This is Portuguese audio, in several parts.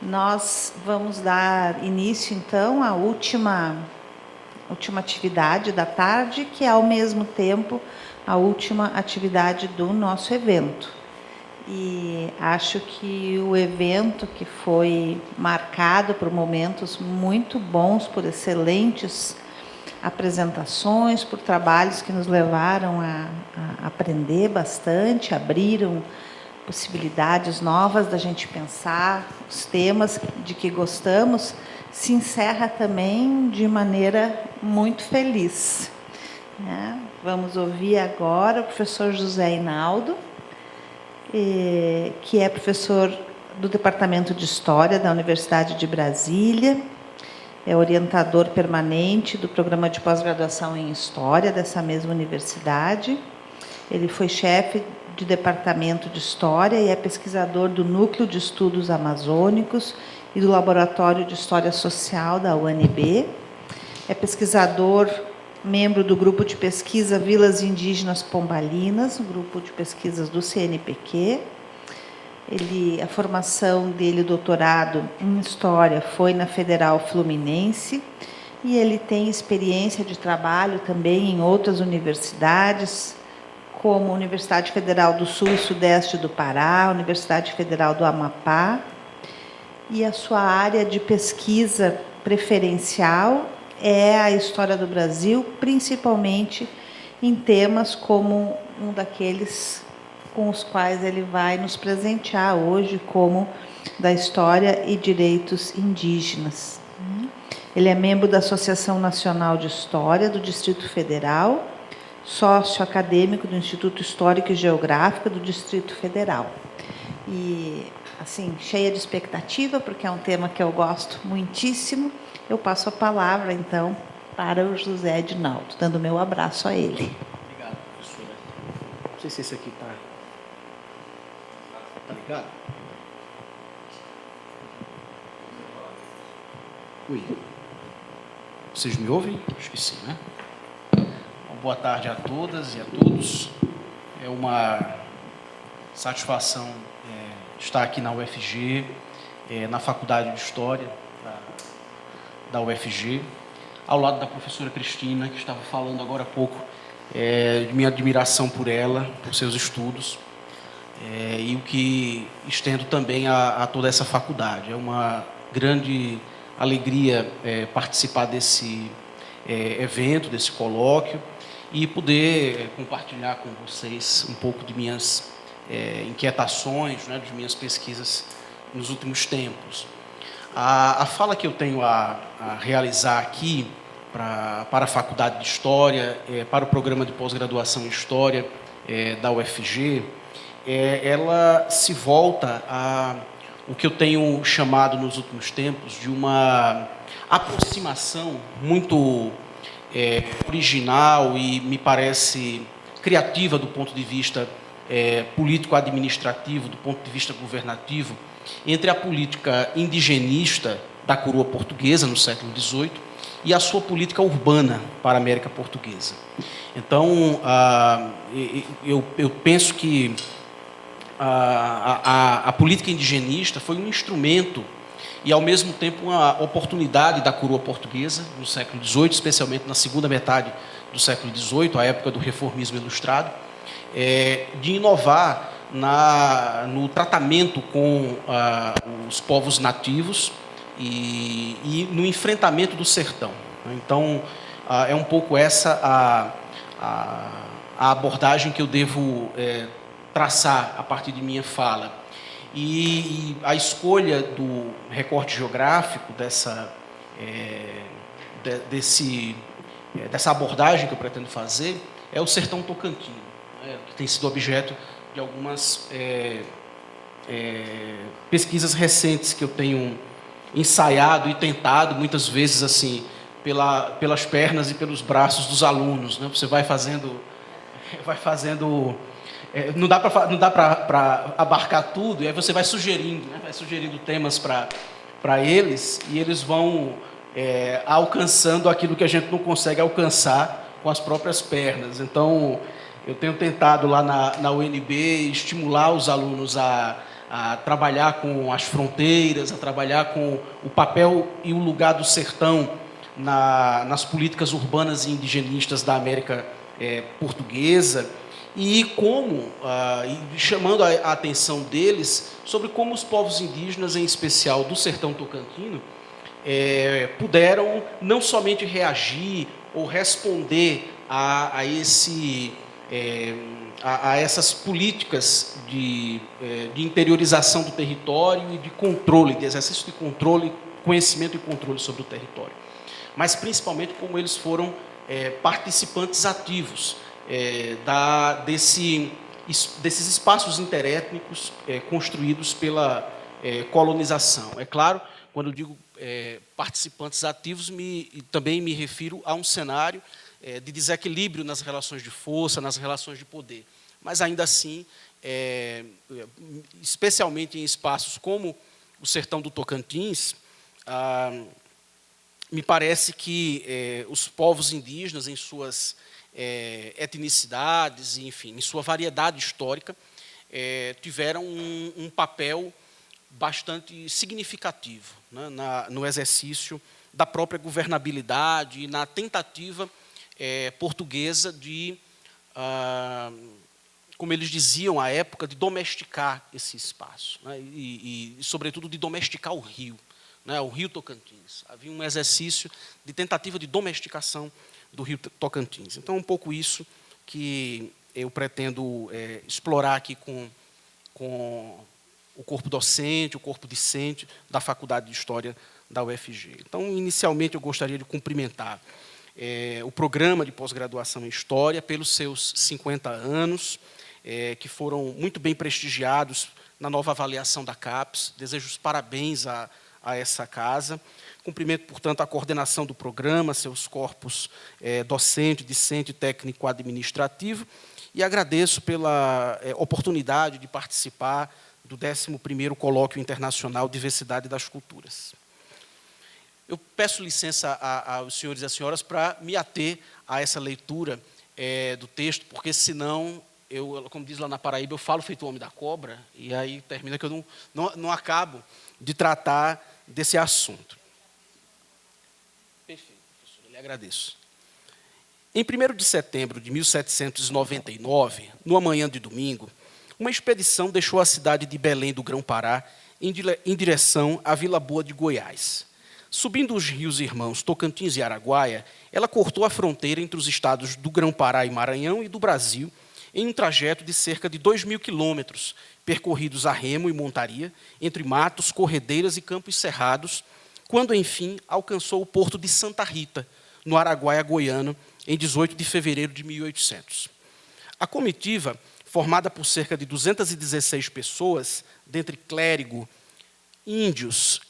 Nós vamos dar início, então, à última atividade da tarde, que é, ao mesmo tempo, a última atividade do nosso evento. E acho que o evento, que foi marcado por momentos muito bons, por excelentes apresentações, por trabalhos que nos levaram a aprender bastante, abriram possibilidades novas da gente pensar os temas de que gostamos, se encerra também de maneira muito feliz. Vamos ouvir agora o professor José Hinaldo, que é professor do Departamento de História da Universidade de Brasília, é orientador permanente do programa de pós-graduação em História dessa mesma universidade. Ele foi chefe de Departamento de História e é pesquisador do Núcleo de Estudos Amazônicos e do Laboratório de História Social da UNB. É pesquisador, membro do Grupo de Pesquisa Vilas Indígenas Pombalinas, um grupo de pesquisas do CNPq. A formação dele, o doutorado em História, foi na Federal Fluminense, e ele tem experiência de trabalho também em outras universidades, como a Universidade Federal do Sul e Sudeste do Pará, Universidade Federal do Amapá, e a sua área de pesquisa preferencial é a história do Brasil, principalmente em temas como um daqueles com os quais ele vai nos presentear hoje, como da história e direitos indígenas. Ele é membro da Associação Nacional de História do Distrito Federal, sócio acadêmico do Instituto Histórico e Geográfico do Distrito Federal. E, assim, cheia de expectativa, porque é um tema que eu gosto muitíssimo, eu passo a palavra, então, para o José Hinaldo, dando meu abraço a ele. Obrigado, professora. Não sei se esse aqui está ligado. Ui. Vocês me ouvem? Acho que sim, né? Boa tarde a todas e a todos. É uma satisfação estar aqui na UFG, na Faculdade de História da UFG, ao lado da professora Cristina, que estava falando agora há pouco, de minha admiração por ela, por seus estudos, e o que estendo também a toda essa faculdade. É uma grande alegria participar desse evento, desse colóquio, e poder compartilhar com vocês um pouco de minhas inquietações, né, de minhas pesquisas nos últimos tempos. A fala que eu tenho a realizar aqui para a Faculdade de História, para o programa de pós-graduação em História da UFG, ela se volta a o que eu tenho chamado nos últimos tempos de uma aproximação muito original e, me parece, criativa do ponto de vista político-administrativo, do ponto de vista governativo, entre a política indigenista da coroa portuguesa no século XVIII e a sua política urbana para a América Portuguesa. Então, eu penso que a política indigenista foi um instrumento e, ao mesmo tempo, uma oportunidade da coroa portuguesa no século XVIII, especialmente na segunda metade do século XVIII, a época do reformismo ilustrado, de inovar no tratamento com os povos nativos e no enfrentamento do sertão. Então, é um pouco essa a abordagem que eu devo traçar a partir de minha fala. E a escolha do recorte geográfico dessa abordagem que eu pretendo fazer é o sertão tocantino, que tem sido objeto de algumas pesquisas recentes que eu tenho ensaiado e tentado, muitas vezes assim, pelas pernas e pelos braços dos alunos, né? Você vai fazendo não dá para abarcar tudo, e aí você vai sugerindo, né? Vai sugerindo temas para eles, e eles vão alcançando aquilo que a gente não consegue alcançar com as próprias pernas. Então, eu tenho tentado lá na UNB estimular os alunos a a trabalhar com as fronteiras, a trabalhar com o papel e o lugar do sertão nas políticas urbanas e indigenistas da América portuguesa, e como, chamando a atenção deles sobre como os povos indígenas, em especial do sertão tocantino, puderam não somente reagir ou responder a essas políticas de interiorização do território e de controle, de exercício de controle, conhecimento e controle sobre o território, mas principalmente como eles foram participantes ativos desses espaços interétnicos construídos pela colonização. É claro, quando eu digo participantes ativos, também me refiro a um cenário de desequilíbrio nas relações de força, nas relações de poder. Mas, ainda assim, especialmente em espaços como o sertão do Tocantins, me parece que os povos indígenas, em suas etnicidades, enfim, em sua variedade histórica, tiveram um papel bastante significativo, né, no exercício da própria governabilidade e na tentativa portuguesa de, como eles diziam à época, de domesticar esse espaço, né, e, sobretudo, de domesticar o rio, né, o rio Tocantins. Havia um exercício de tentativa de domesticação do rio Tocantins. Então, um pouco isso que eu pretendo explorar aqui com o corpo docente, o corpo discente da Faculdade de História da UFG. Então, inicialmente, eu gostaria de cumprimentar o programa de pós-graduação em História pelos seus 50 anos, que foram muito bem prestigiados na nova avaliação da CAPES. Desejo os parabéns a essa casa. Cumprimento, portanto, a coordenação do programa, seus corpos docente, discente, técnico, administrativo, e agradeço pela oportunidade de participar do 11º Colóquio Internacional Diversidade das Culturas. Eu peço licença aos senhores e às senhoras para me ater a essa leitura do texto, porque, senão, como diz lá na Paraíba, eu falo feito o homem da cobra, e aí termina que eu não acabo de tratar desse assunto. Perfeito, professor, eu lhe agradeço. Em 1º de setembro de 1799, numa manhã de domingo, uma expedição deixou a cidade de Belém do Grão-Pará em direção à Vila Boa de Goiás. Subindo os rios irmãos Tocantins e Araguaia, ela cortou a fronteira entre os estados do Grão-Pará e Maranhão e do Brasil, em um trajeto de cerca de 2.000 quilômetros, percorridos a remo e montaria, entre matos, corredeiras e campos cerrados, quando, enfim, alcançou o porto de Santa Rita, no Araguaia goiano, em 18 de fevereiro de 1800. A comitiva, formada por cerca de 216 pessoas, dentre clérigo, índios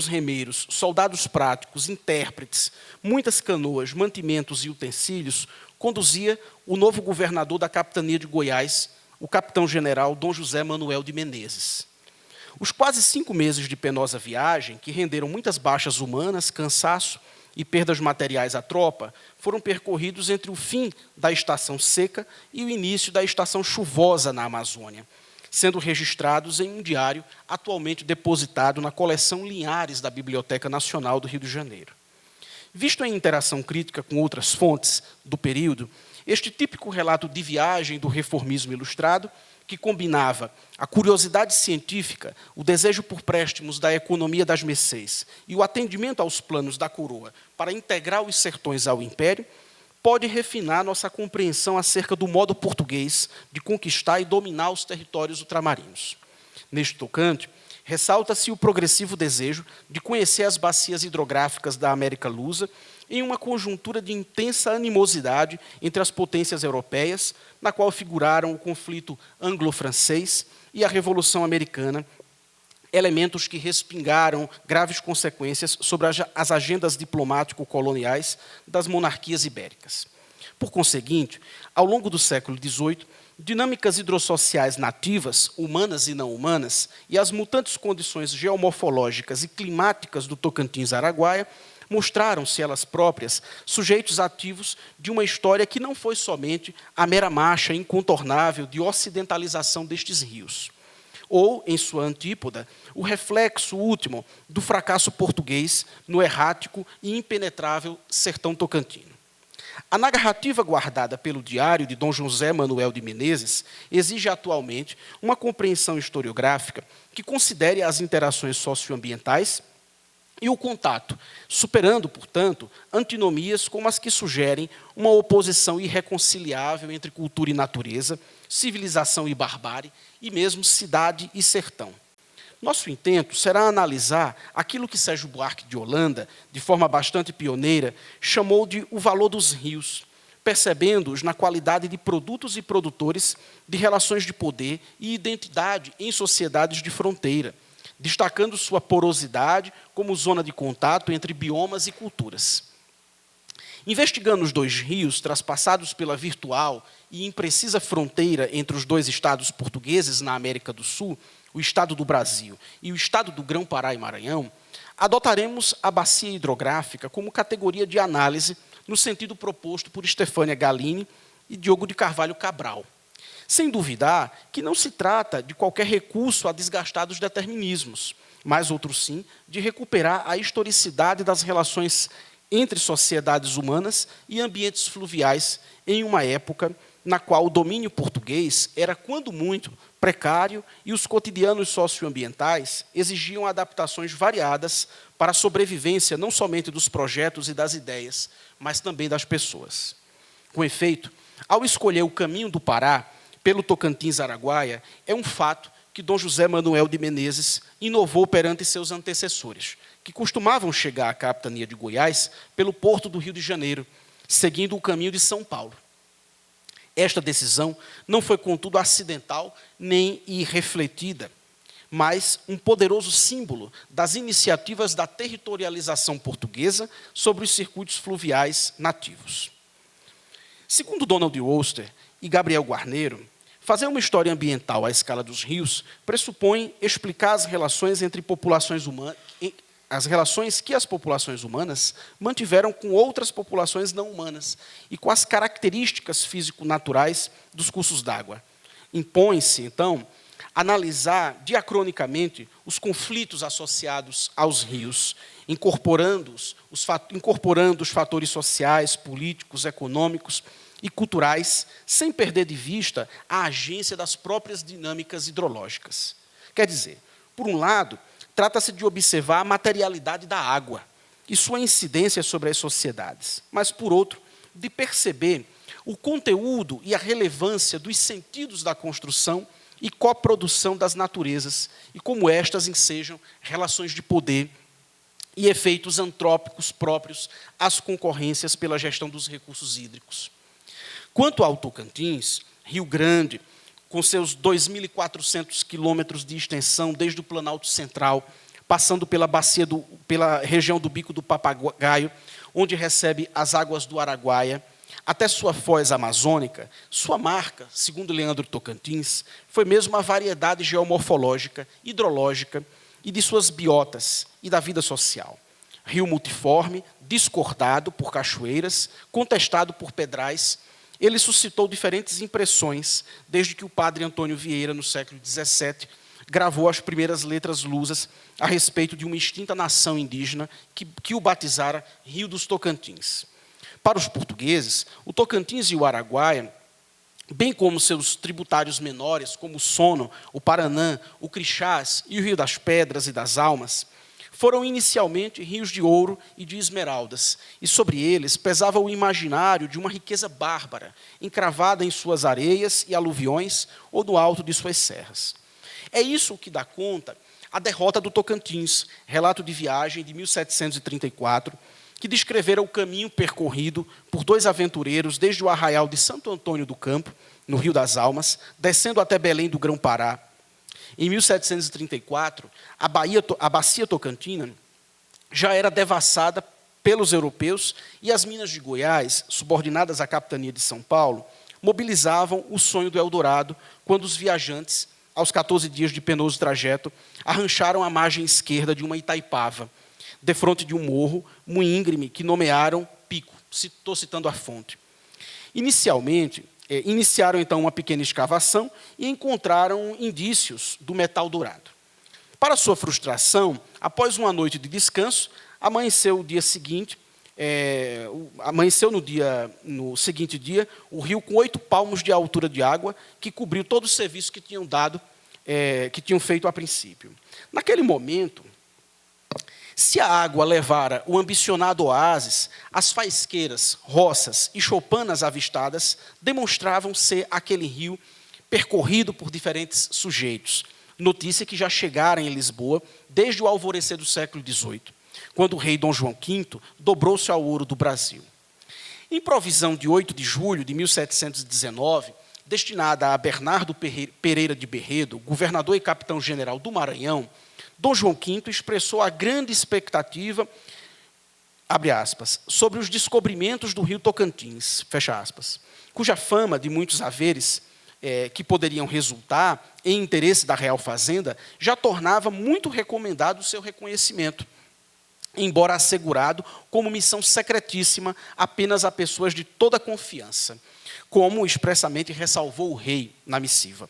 remeiros, soldados práticos, intérpretes, muitas canoas, mantimentos e utensílios, conduzia o novo governador da capitania de Goiás, o capitão-general Dom José Manuel de Menezes. Os quase 5 meses de penosa viagem, que renderam muitas baixas humanas, cansaço e perdas materiais à tropa, foram percorridos entre o fim da estação seca e o início da estação chuvosa na Amazônia, sendo registrados em um diário atualmente depositado na coleção Linhares da Biblioteca Nacional do Rio de Janeiro. Visto em interação crítica com outras fontes do período, este típico relato de viagem do reformismo ilustrado, que combinava a curiosidade científica, o desejo por préstimos da economia das mercês e o atendimento aos planos da coroa para integrar os sertões ao império, pode refinar nossa compreensão acerca do modo português de conquistar e dominar os territórios ultramarinos. Neste tocante, ressalta-se o progressivo desejo de conhecer as bacias hidrográficas da América Lusa em uma conjuntura de intensa animosidade entre as potências europeias, na qual figuraram o conflito anglo-francês e a Revolução Americana, elementos que respingaram graves consequências sobre as agendas diplomático-coloniais das monarquias ibéricas. Por conseguinte, ao longo do século XVIII, dinâmicas hidrossociais nativas, humanas e não humanas, e as mutantes condições geomorfológicas e climáticas do Tocantins-Araguaia mostraram-se elas próprias sujeitos ativos de uma história que não foi somente a mera marcha incontornável de ocidentalização destes rios, ou, em sua antípoda, o reflexo último do fracasso português no errático e impenetrável sertão tocantino. A narrativa guardada pelo diário de Dom José Manuel de Menezes exige atualmente uma compreensão historiográfica que considere as interações socioambientais e o contato, superando, portanto, antinomias como as que sugerem uma oposição irreconciliável entre cultura e natureza, civilização e barbárie, e mesmo cidade e sertão. Nosso intento será analisar aquilo que Sérgio Buarque de Holanda, de forma bastante pioneira, chamou de o valor dos rios, percebendo-os na qualidade de produtos e produtores de relações de poder e identidade em sociedades de fronteira, destacando sua porosidade como zona de contato entre biomas e culturas. Investigando os dois rios, traspassados pela virtual e imprecisa fronteira entre os dois estados portugueses na América do Sul, o estado do Brasil e o estado do Grão-Pará e Maranhão, adotaremos a bacia hidrográfica como categoria de análise no sentido proposto por Estefânia Gallini e Diogo de Carvalho Cabral, sem duvidar que não se trata de qualquer recurso a desgastados determinismos, mas outro sim, de recuperar a historicidade das relações entre sociedades humanas e ambientes fluviais em uma época na qual o domínio português era, quando muito, precário e os cotidianos socioambientais exigiam adaptações variadas para a sobrevivência não somente dos projetos e das ideias, mas também das pessoas. Com efeito, ao escolher o caminho do Pará pelo Tocantins-Araguaia, é um fato que Dom José Manuel de Menezes inovou perante seus antecessores, que costumavam chegar à capitania de Goiás pelo porto do Rio de Janeiro, seguindo o caminho de São Paulo. Esta decisão não foi, contudo, acidental nem irrefletida, mas um poderoso símbolo das iniciativas da territorialização portuguesa sobre os circuitos fluviais nativos. Segundo Donald Oster e Gabriel Guarneiro, fazer uma história ambiental à escala dos rios pressupõe explicar as relações entre populações humanas, as relações que as populações humanas mantiveram com outras populações não humanas e com as características físico-naturais dos cursos d'água. Impõe-se, então, analisar diacronicamente os conflitos associados aos rios, incorporando os fatores sociais, políticos, econômicos e culturais, sem perder de vista a agência das próprias dinâmicas hidrológicas. Quer dizer, por um lado, trata-se de observar a materialidade da água e sua incidência sobre as sociedades, mas, por outro, de perceber o conteúdo e a relevância dos sentidos da construção e coprodução das naturezas e como estas ensejam relações de poder e efeitos antrópicos próprios às concorrências pela gestão dos recursos hídricos. Quanto ao Tocantins, Rio Grande, com seus 2.400 quilômetros de extensão desde o Planalto Central, passando pela região do Bico do Papagaio, onde recebe as águas do Araguaia, até sua foz amazônica, sua marca, segundo Leandro Tocantins, foi mesmo a variedade geomorfológica, hidrológica e de suas biotas e da vida social. Rio multiforme, discordado por cachoeiras, contestado por pedrais, ele suscitou diferentes impressões desde que o padre Antônio Vieira, no século XVII, gravou as primeiras letras lusas a respeito de uma extinta nação indígena que o batizara Rio dos Tocantins. Para os portugueses, o Tocantins e o Araguaia, bem como seus tributários menores, como o Sono, o Paranã, o Crixás e o Rio das Pedras e das Almas, foram inicialmente rios de ouro e de esmeraldas, e sobre eles pesava o imaginário de uma riqueza bárbara, encravada em suas areias e aluviões ou no alto de suas serras. É isso que dá conta a derrota do Tocantins, relato de viagem de 1734, que descrevera o caminho percorrido por dois aventureiros desde o arraial de Santo Antônio do Campo, no Rio das Almas, descendo até Belém do Grão-Pará. Em 1734, a bacia tocantina já era devassada pelos europeus e as minas de Goiás, subordinadas à capitania de São Paulo, mobilizavam o sonho do Eldorado, quando os viajantes, aos 14 dias de penoso trajeto, arrancharam a margem esquerda de uma Itaipava, defronte de um morro muito íngreme, que nomearam Pico. Estou citando a fonte. Iniciaram, então, uma pequena escavação e encontraram indícios do metal dourado. Para sua frustração, após uma noite de descanso, amanheceu no seguinte dia, o rio com 8 palmos de altura de água, que cobriu todo o serviço que tinham feito a princípio. Naquele momento, se a água levara o ambicionado oásis, as faisqueiras, roças e choupanas avistadas demonstravam ser aquele rio percorrido por diferentes sujeitos. Notícia que já chegara em Lisboa desde o alvorecer do século XVIII, quando o rei Dom João V dobrou-se ao ouro do Brasil. Em provisão de 8 de julho de 1719, destinada a Bernardo Pereira de Berredo, governador e capitão-general do Maranhão, Dom João V expressou a grande expectativa, abre aspas, sobre os descobrimentos do rio Tocantins, fecha aspas, cuja fama de muitos haveres que poderiam resultar em interesse da Real Fazenda já tornava muito recomendado o seu reconhecimento, embora assegurado como missão secretíssima apenas a pessoas de toda confiança, como expressamente ressalvou o rei na missiva.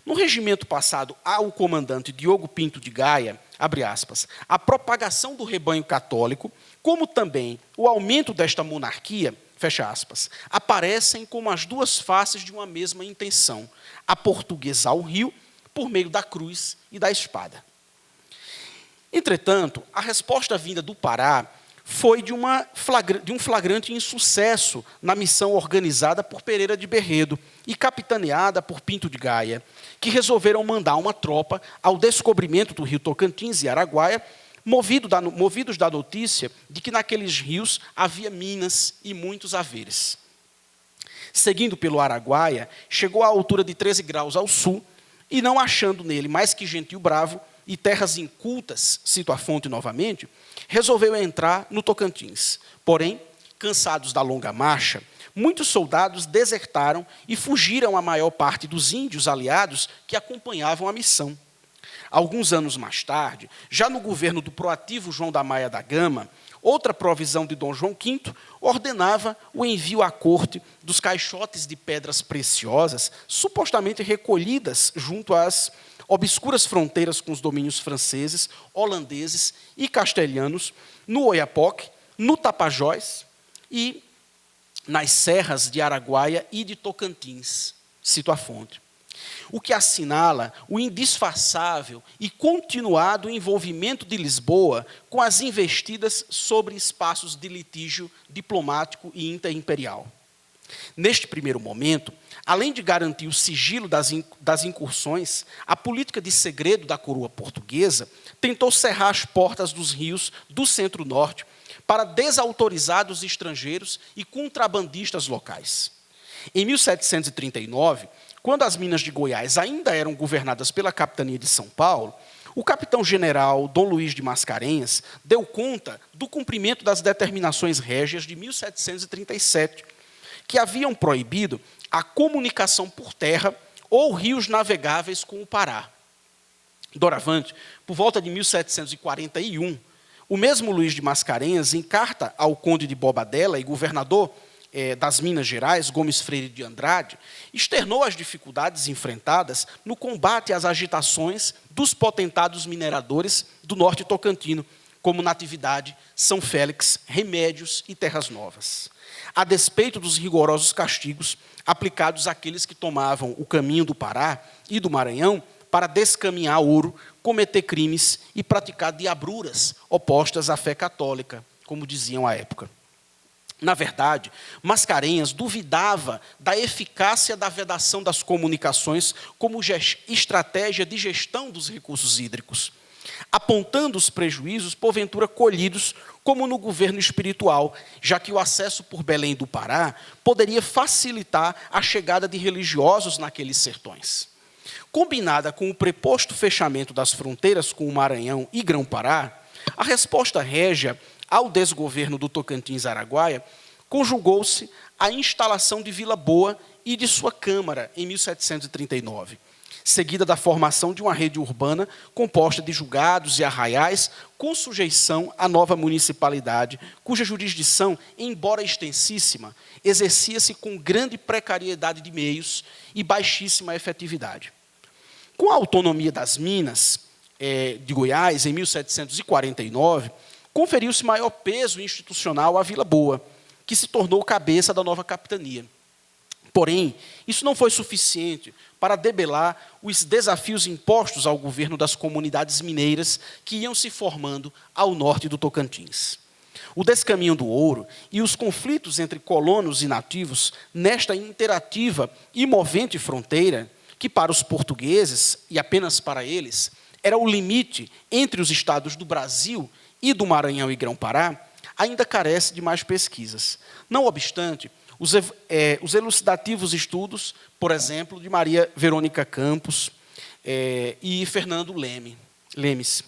No regimento passado ao comandante Diogo Pinto de Gaia, abre aspas, a propagação do rebanho católico, como também o aumento desta monarquia, fecha aspas, aparecem como as duas faces de uma mesma intenção, aportuguesar o rio por meio da cruz e da espada. Entretanto, a resposta vinda do Pará foi de um flagrante insucesso na missão organizada por Pereira de Berredo e capitaneada por Pinto de Gaia, que resolveram mandar uma tropa ao descobrimento do rio Tocantins e Araguaia, movidos da notícia de que naqueles rios havia minas e muitos haveres. Seguindo pelo Araguaia, chegou à altura de 13 graus ao sul e, não achando nele mais que gentio bravo e terras incultas, cito a fonte novamente, resolveu entrar no Tocantins. Porém, cansados da longa marcha, muitos soldados desertaram e fugiram a maior parte dos índios aliados que acompanhavam a missão. Alguns anos mais tarde, já no governo do proativo João da Maia da Gama, outra provisão de Dom João V ordenava o envio à corte dos caixotes de pedras preciosas, supostamente recolhidas junto às obscuras fronteiras com os domínios franceses, holandeses e castelhanos, no Oiapoque, no Tapajós e nas serras de Araguaia e de Tocantins, cito a fonte. O que assinala o indisfarçável e continuado envolvimento de Lisboa com as investidas sobre espaços de litígio diplomático e interimperial. Neste primeiro momento, além de garantir o sigilo das incursões, a política de segredo da coroa portuguesa tentou cerrar as portas dos rios do centro-norte para desautorizados estrangeiros e contrabandistas locais. Em 1739, quando as minas de Goiás ainda eram governadas pela capitania de São Paulo, o capitão-general Dom Luís de Mascarenhas deu conta do cumprimento das determinações régias de 1737, que haviam proibido a comunicação por terra ou rios navegáveis com o Pará. Doravante, por volta de 1741, o mesmo Luís de Mascarenhas, em carta ao conde de Bobadela e governador das Minas Gerais, Gomes Freire de Andrade, externou as dificuldades enfrentadas no combate às agitações dos potentados mineradores do norte tocantino, como Natividade, São Félix, Remédios e Terras Novas. A despeito dos rigorosos castigos aplicados àqueles que tomavam o caminho do Pará e do Maranhão para descaminhar ouro, cometer crimes e praticar diabruras opostas à fé católica, como diziam à época. Na verdade, Mascarenhas duvidava da eficácia da vedação das comunicações como estratégia de gestão dos recursos hídricos, apontando os prejuízos, porventura, colhidos, como no governo espiritual, já que o acesso por Belém do Pará poderia facilitar a chegada de religiosos naqueles sertões. Combinada com o preposto fechamento das fronteiras com o Maranhão e Grão-Pará, a resposta régia ao desgoverno do Tocantins-Araguaia conjugou-se a instalação de Vila Boa e de sua Câmara, em 1739, seguida da formação de uma rede urbana composta de julgados e arraiais, com sujeição à nova municipalidade, cuja jurisdição, embora extensíssima, exercia-se com grande precariedade de meios e baixíssima efetividade. Com a autonomia das Minas de Goiás, em 1749, conferiu-se maior peso institucional à Vila Boa, que se tornou cabeça da nova capitania. Porém, isso não foi suficiente para debelar os desafios impostos ao governo das comunidades mineiras que iam se formando ao norte do Tocantins. O descaminho do ouro e os conflitos entre colonos e nativos nesta interativa e movente fronteira, que para os portugueses, e apenas para eles, era o limite entre os estados do Brasil e do Maranhão e Grão-Pará, ainda carece de mais pesquisas. Não obstante, os elucidativos estudos, por exemplo, de Maria Verônica Campos e Fernando Lemes,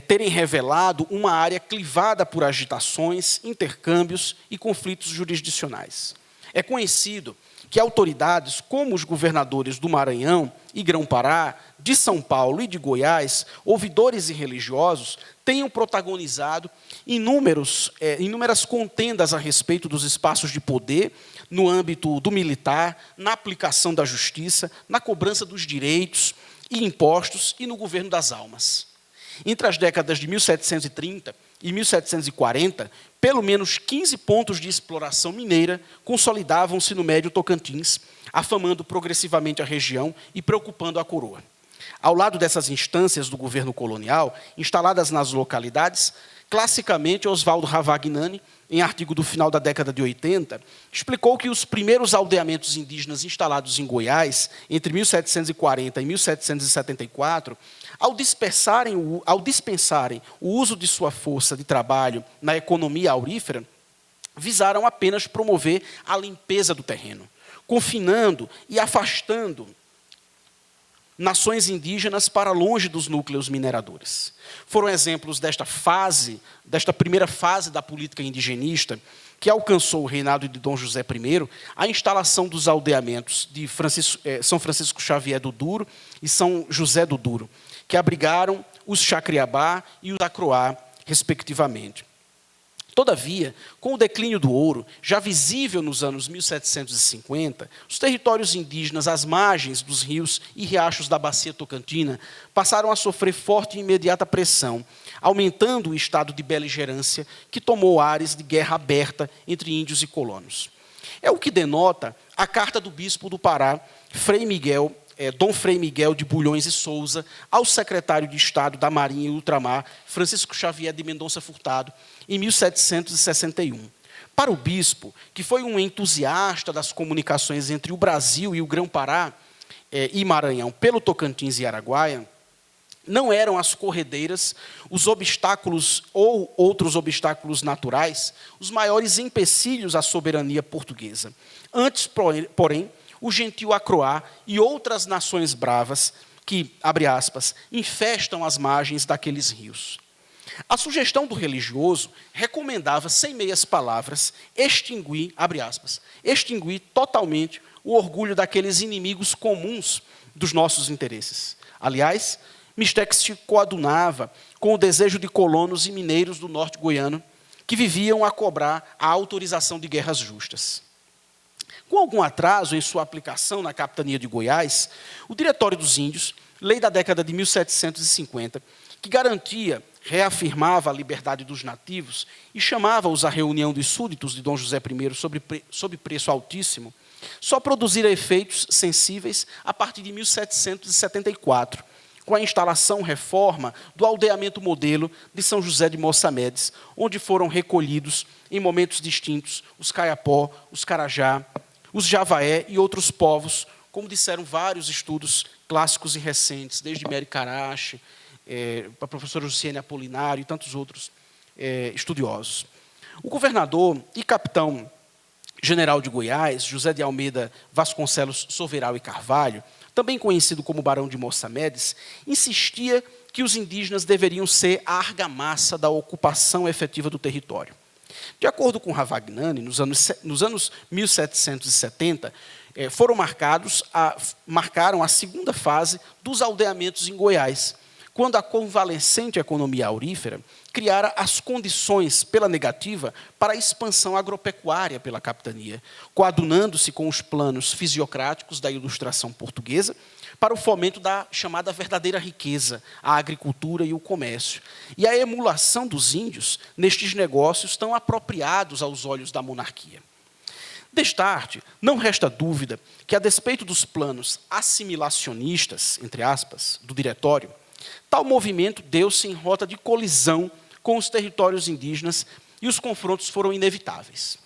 terem revelado uma área clivada por agitações, intercâmbios e conflitos jurisdicionais. É conhecido que autoridades como os governadores do Maranhão e Grão-Pará, de São Paulo e de Goiás, ouvidores e religiosos, tenham protagonizado inúmeras contendas a respeito dos espaços de poder no âmbito do militar, na aplicação da justiça, na cobrança dos direitos e impostos e no governo das almas. Entre as décadas de 1730 e 1740, pelo menos 15 pontos de exploração mineira consolidavam-se no Médio Tocantins, afamando progressivamente a região e preocupando a coroa. Ao lado dessas instâncias do governo colonial, instaladas nas localidades, classicamente Oswaldo Ravagnani, em artigo do final da década de 80, explicou que os primeiros aldeamentos indígenas instalados em Goiás, entre 1740 e 1774, ao dispensarem o uso de sua força de trabalho na economia aurífera, visaram apenas promover a limpeza do terreno, confinando e afastando nações indígenas para longe dos núcleos mineradores. Foram exemplos desta primeira fase da política indigenista, que alcançou o reinado de Dom José I, a instalação dos aldeamentos de São Francisco Xavier do Duro e São José do Duro, que abrigaram os Chacriabá e os Acroá, respectivamente. Todavia, com o declínio do ouro, já visível nos anos 1750, os territórios indígenas às margens dos rios e riachos da bacia tocantina passaram a sofrer forte e imediata pressão, aumentando o estado de beligerância que tomou ares de guerra aberta entre índios e colonos. É o que denota a carta do bispo do Pará, Dom Frei Miguel de Bulhões e Souza, ao secretário de Estado da Marinha e Ultramar, Francisco Xavier de Mendonça Furtado, em 1761. Para o bispo, que foi um entusiasta das comunicações entre o Brasil e o Grão-Pará e Maranhão pelo Tocantins e Araguaia, não eram as corredeiras, os obstáculos ou outros obstáculos naturais, os maiores empecilhos à soberania portuguesa. Antes, porém, o gentil Acroá e outras nações bravas que, abre aspas, infestam as margens daqueles rios. A sugestão do religioso recomendava, sem meias palavras, extinguir, abre aspas, extinguir totalmente o orgulho daqueles inimigos comuns dos nossos interesses. Aliás, Mistex se coadunava com o desejo de colonos e mineiros do norte goiano que viviam a cobrar a autorização de guerras justas. Com algum atraso em sua aplicação na capitania de Goiás, o Diretório dos Índios, lei da década de 1750, que reafirmava a liberdade dos nativos e chamava-os à reunião dos súditos de Dom José I sob preço altíssimo, só produzira efeitos sensíveis a partir de 1774, com a reforma do aldeamento modelo de São José de Mossamedes, onde foram recolhidos, em momentos distintos, os Caiapó, os Carajá, os Javaé e outros povos, como disseram vários estudos clássicos e recentes, desde Mary Carache, a professora Luciene Apolinário e tantos outros estudiosos. O governador e capitão-general de Goiás, José de Almeida Vasconcelos Soveral e Carvalho, também conhecido como Barão de Mossamedes, insistia que os indígenas deveriam ser a argamassa da ocupação efetiva do território. De acordo com Ravagnani, nos anos 1770, marcaram a segunda fase dos aldeamentos em Goiás, quando a convalescente economia aurífera criara as condições, pela negativa, para a expansão agropecuária pela capitania, coadunando-se com os planos fisiocráticos da ilustração portuguesa para o fomento da chamada verdadeira riqueza, a agricultura e o comércio, e a emulação dos índios nestes negócios tão apropriados aos olhos da monarquia. Destarte, não resta dúvida que, a despeito dos planos assimilacionistas, entre aspas, do diretório, tal movimento deu-se em rota de colisão com os territórios indígenas e os confrontos foram inevitáveis.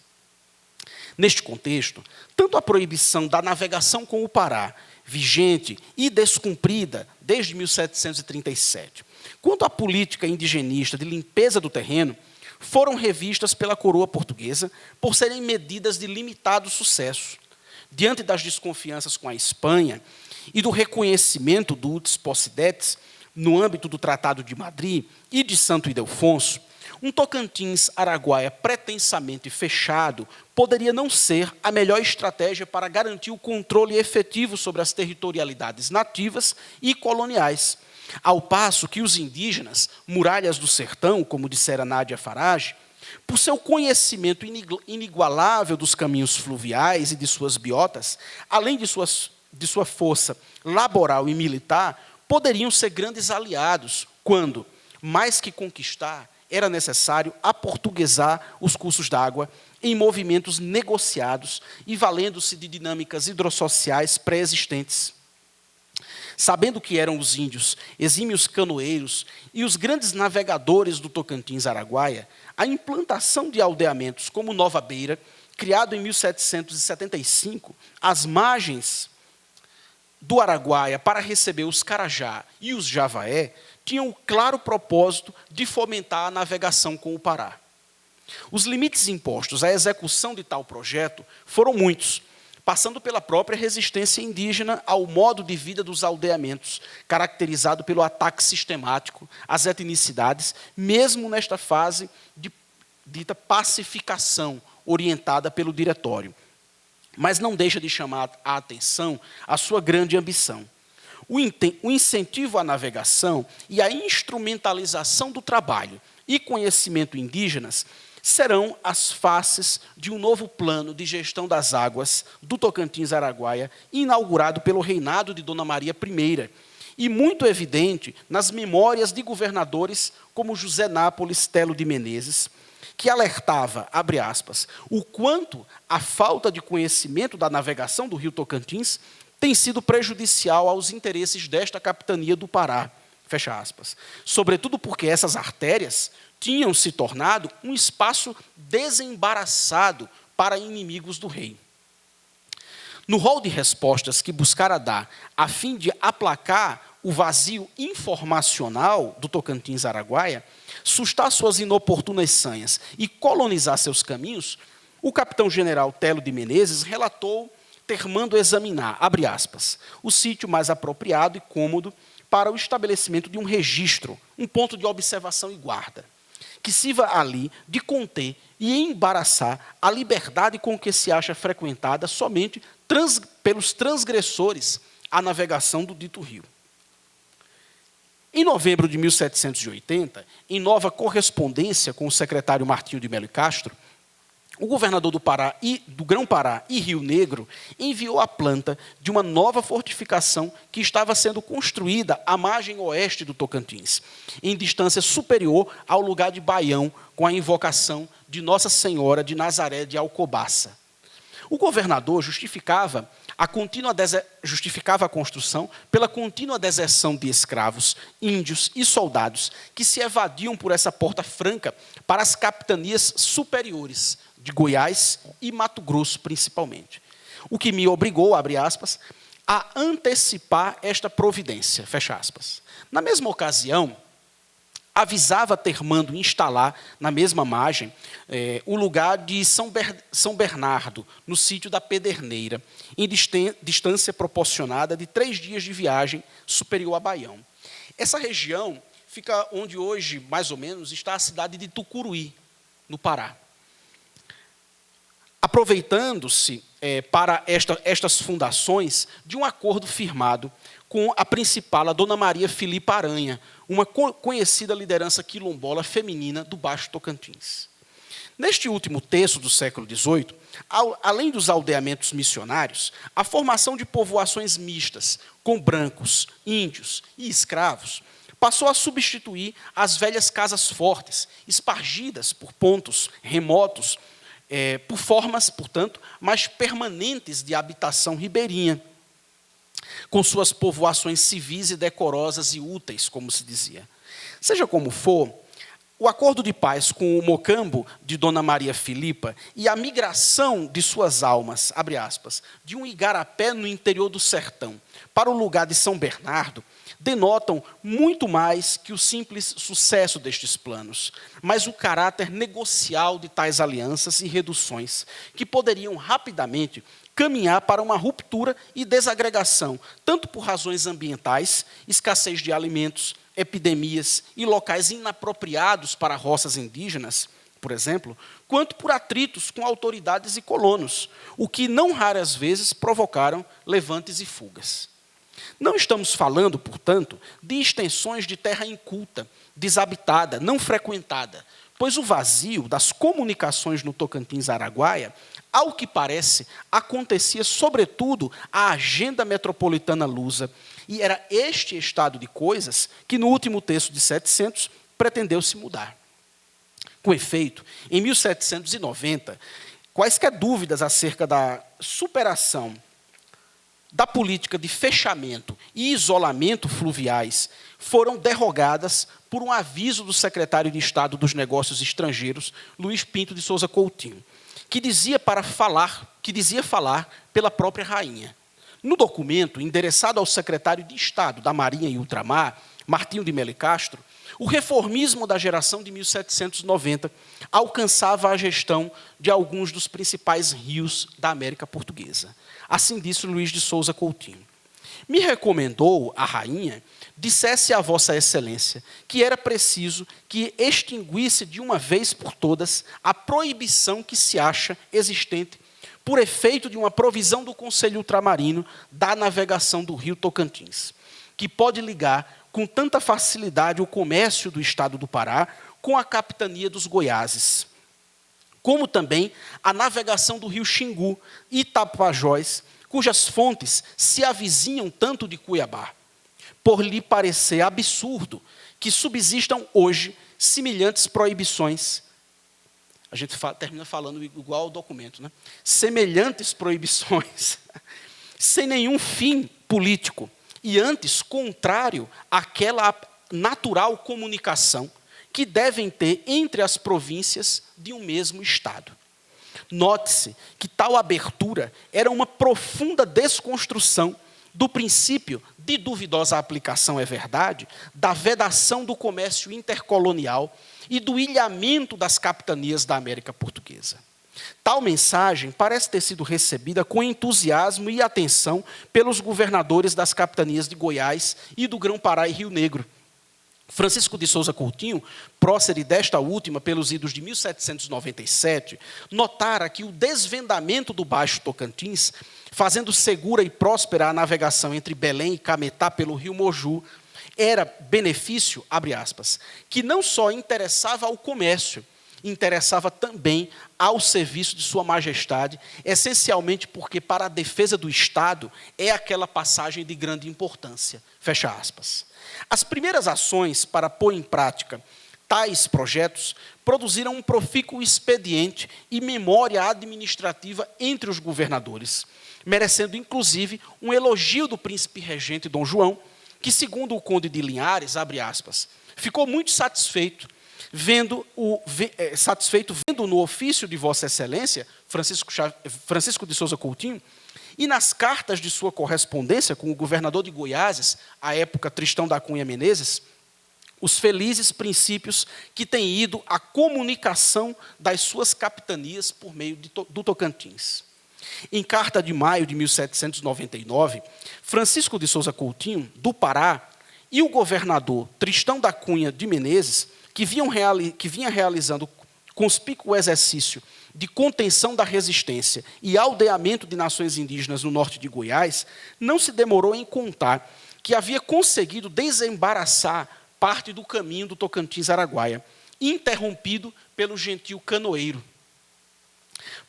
Neste contexto, tanto a proibição da navegação com o Pará, vigente e descumprida desde 1737, quanto a política indigenista de limpeza do terreno, foram revistas pela coroa portuguesa por serem medidas de limitado sucesso. Diante das desconfianças com a Espanha e do reconhecimento do utis possidetis no âmbito do Tratado de Madrid e de Santo Ildefonso, um Tocantins-Araguaia pretensamente fechado poderia não ser a melhor estratégia para garantir o controle efetivo sobre as territorialidades nativas e coloniais, ao passo que os indígenas, muralhas do sertão, como dissera Nádia Farage, por seu conhecimento inigualável dos caminhos fluviais e de suas biotas, além de sua força laboral e militar, poderiam ser grandes aliados quando, mais que conquistar, era necessário aportuguesar os cursos d'água em movimentos negociados e valendo-se de dinâmicas hidrossociais pré-existentes. Sabendo que eram os índios, exímios canoeiros e os grandes navegadores do Tocantins-Araguaia, a implantação de aldeamentos como Nova Beira, criado em 1775, às margens do Araguaia para receber os Carajá e os Javaé, tinham o claro propósito de fomentar a navegação com o Pará. Os limites impostos à execução de tal projeto foram muitos, passando pela própria resistência indígena ao modo de vida dos aldeamentos, caracterizado pelo ataque sistemático às etnicidades, mesmo nesta fase de dita pacificação orientada pelo diretório. Mas não deixa de chamar a atenção a sua grande ambição. O incentivo à navegação e a instrumentalização do trabalho e conhecimento indígenas serão as faces de um novo plano de gestão das águas do Tocantins-Araguaia, inaugurado pelo reinado de Dona Maria I, e muito evidente nas memórias de governadores como José Nápoles Telo de Menezes, que alertava, abre aspas, o quanto a falta de conhecimento da navegação do rio Tocantins tem sido prejudicial aos interesses desta capitania do Pará, fecha aspas, sobretudo porque essas artérias tinham se tornado um espaço desembaraçado para inimigos do rei. No rol de respostas que buscara dar, a fim de aplacar o vazio informacional do Tocantins-Araguaia, sustar suas inoportunas sanhas e colonizar seus caminhos, o capitão-general Telo de Menezes relatou ter mando examinar, abre aspas, o sítio mais apropriado e cômodo para o estabelecimento de um registro, um ponto de observação e guarda, que sirva ali de conter e embaraçar a liberdade com que se acha frequentada somente pelos transgressores à navegação do dito rio. Em novembro de 1780, em nova correspondência com o secretário Martinho de Melo e Castro, o governador do Grão-Pará e Rio Negro enviou a planta de uma nova fortificação que estava sendo construída à margem oeste do Tocantins, em distância superior ao lugar de Baião, com a invocação de Nossa Senhora de Nazaré de Alcobaça. O governador justificava a construção pela contínua deserção de escravos, índios e soldados que se evadiam por essa porta franca para as capitanias superiores de Goiás e Mato Grosso, principalmente. O que me obrigou, abre aspas, a antecipar esta providência, fecha aspas. Na mesma ocasião, avisava ter mando instalar, na mesma margem, o lugar de São Bernardo, no sítio da Pederneira, em distância proporcionada de 3 dias de viagem superior a Baião. Essa região fica onde hoje, mais ou menos, está a cidade de Tucuruí, no Pará. aproveitando-se para estas fundações de um acordo firmado com a principal, a Dona Maria Filipa Aranha, uma conhecida liderança quilombola feminina do Baixo Tocantins. Neste último terço do século XVIII, além dos aldeamentos missionários, a formação de povoações mistas, com brancos, índios e escravos, passou a substituir as velhas casas fortes, espargidas por pontos remotos, por formas, portanto, mais permanentes de habitação ribeirinha, com suas povoações civis e decorosas e úteis, como se dizia. Seja como for, o acordo de paz com o Mocambo de Dona Maria Filipa e a migração de suas almas, abre aspas, de um igarapé no interior do sertão para o lugar de São Bernardo, denotam muito mais que o simples sucesso destes planos, mas o caráter negocial de tais alianças e reduções, que poderiam rapidamente caminhar para uma ruptura e desagregação, tanto por razões ambientais, escassez de alimentos, epidemias e locais inapropriados para roças indígenas, por exemplo, quanto por atritos com autoridades e colonos, o que não raras vezes provocaram levantes e fugas. Não estamos falando, portanto, de extensões de terra inculta, desabitada, não frequentada, pois o vazio das comunicações no Tocantins-Araguaia, ao que parece, acontecia sobretudo à agenda metropolitana lusa, e era este estado de coisas que, no último terço de 700, pretendeu-se mudar. Com efeito, em 1790, quaisquer dúvidas acerca da superação da política de fechamento e isolamento fluviais foram derrogadas por um aviso do secretário de Estado dos Negócios Estrangeiros, Luiz Pinto de Souza Coutinho, que dizia falar pela própria rainha. No documento, endereçado ao secretário de Estado da Marinha e Ultramar, Martinho de Melo Castro, o reformismo da geração de 1790 alcançava a gestão de alguns dos principais rios da América Portuguesa. Assim disse Luís de Souza Coutinho. Me recomendou a rainha, dissesse a Vossa Excelência, que era preciso que extinguisse de uma vez por todas a proibição que se acha existente por efeito de uma provisão do Conselho Ultramarino da navegação do rio Tocantins, que pode ligar com tanta facilidade o comércio do estado do Pará com a capitania dos Goiáses, como também a navegação do rio Xingu e Tapajós, cujas fontes se avizinham tanto de Cuiabá, por lhe parecer absurdo que subsistam hoje semelhantes proibições. A gente termina falando igual ao documento, né? Semelhantes proibições, sem nenhum fim político, e antes contrário àquela natural comunicação que devem ter entre as províncias de um mesmo Estado. Note-se que tal abertura era uma profunda desconstrução do princípio de duvidosa aplicação, é verdade, da vedação do comércio intercolonial e do ilhamento das capitanias da América Portuguesa. Tal mensagem parece ter sido recebida com entusiasmo e atenção pelos governadores das capitanias de Goiás e do Grão-Pará e Rio Negro. Francisco de Souza Coutinho, prócere desta última pelos idos de 1797, notara que o desvendamento do Baixo Tocantins, fazendo segura e próspera a navegação entre Belém e Cametá pelo rio Moju, era benefício, abre aspas, que não só interessava ao comércio, interessava também ao serviço de Sua Majestade, essencialmente porque, para a defesa do Estado, é aquela passagem de grande importância. Fecha aspas. As primeiras ações para pôr em prática tais projetos produziram um profícuo expediente e memória administrativa entre os governadores, merecendo, inclusive, um elogio do príncipe regente Dom João, que, segundo o conde de Linhares, abre aspas, ficou muito satisfeito vendo no ofício de Vossa Excelência, Francisco de Souza Coutinho, e nas cartas de sua correspondência com o governador de Goiás, à época Tristão da Cunha Menezes, os felizes princípios que têm ido à comunicação das suas capitanias por meio do Tocantins. Em carta de maio de 1799, Francisco de Souza Coutinho, do Pará, e o governador Tristão da Cunha de Menezes, que vinha realizando conspícuo exercício de contenção da resistência e aldeamento de nações indígenas no norte de Goiás, não se demorou em contar que havia conseguido desembaraçar parte do caminho do Tocantins-Araguaia, interrompido pelo gentil canoeiro.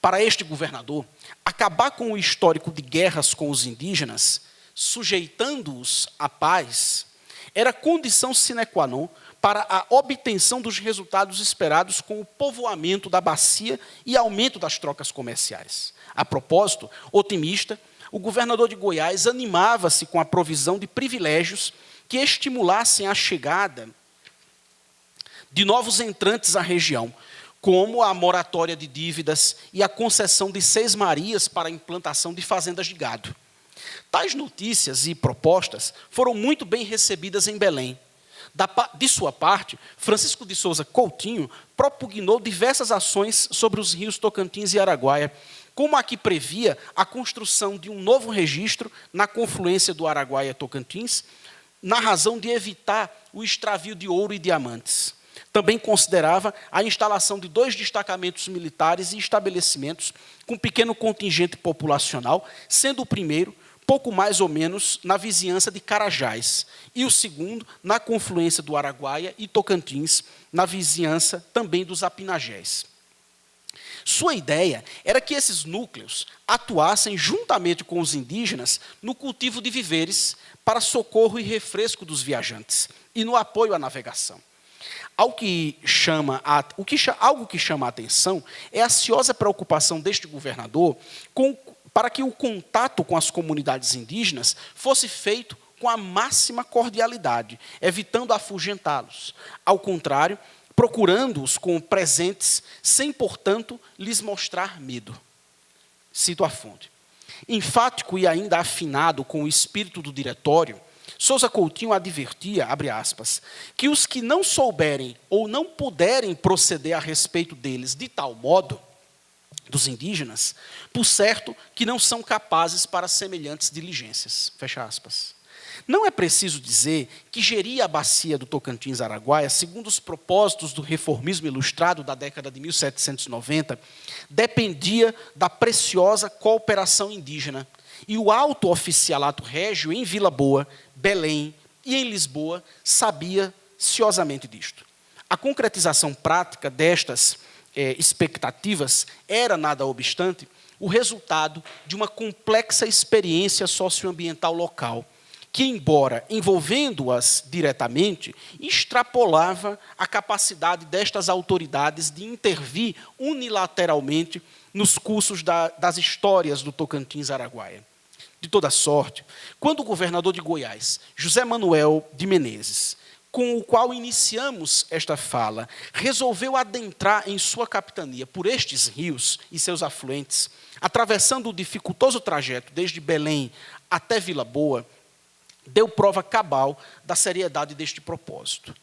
Para este governador, acabar com o histórico de guerras com os indígenas, sujeitando-os à paz, era condição sine qua non para a obtenção dos resultados esperados com o povoamento da bacia e aumento das trocas comerciais. A propósito, otimista, o governador de Goiás animava-se com a provisão de privilégios que estimulassem a chegada de novos entrantes à região, como a moratória de dívidas e a concessão de 6 marias para a implantação de fazendas de gado. Tais notícias e propostas foram muito bem recebidas em Belém. De sua parte, Francisco de Souza Coutinho propugnou diversas ações sobre os rios Tocantins e Araguaia, como a que previa a construção de um novo registro na confluência do Araguaia e Tocantins, na razão de evitar o extravio de ouro e diamantes. Também considerava a instalação de 2 destacamentos militares e estabelecimentos com pequeno contingente populacional, sendo o primeiro, pouco mais ou menos, na vizinhança de Carajás, e o segundo, na confluência do Araguaia e Tocantins, na vizinhança também dos Apinagés. Sua ideia era que esses núcleos atuassem juntamente com os indígenas no cultivo de víveres para socorro e refresco dos viajantes e no apoio à navegação. Algo que chama a atenção é a ciosa preocupação deste governador para que o contato com as comunidades indígenas fosse feito com a máxima cordialidade, evitando afugentá-los. Ao contrário, procurando-os com presentes, sem, portanto, lhes mostrar medo. Cito a fonte. Enfático e ainda afinado com o espírito do diretório, Souza Coutinho advertia, abre aspas, que os que não souberem ou não puderem proceder a respeito deles de tal modo, dos indígenas, por certo que não são capazes para semelhantes diligências. Fecha aspas. Não é preciso dizer que gerir a bacia do Tocantins-Araguaia, segundo os propósitos do reformismo ilustrado da década de 1790, dependia da preciosa cooperação indígena, e o alto oficialato régio em Vila Boa, Belém e em Lisboa sabia ciosamente disto. A concretização prática destas expectativas era, nada obstante, o resultado de uma complexa experiência socioambiental local, que, embora envolvendo-as diretamente, extrapolava a capacidade destas autoridades de intervir unilateralmente nos cursos das histórias do Tocantins-Araguaia. De toda sorte, quando o governador de Goiás, José Manuel de Menezes, com o qual iniciamos esta fala, resolveu adentrar em sua capitania por estes rios e seus afluentes, atravessando o dificultoso trajeto desde Belém até Vila Boa, deu prova cabal da seriedade deste propósito.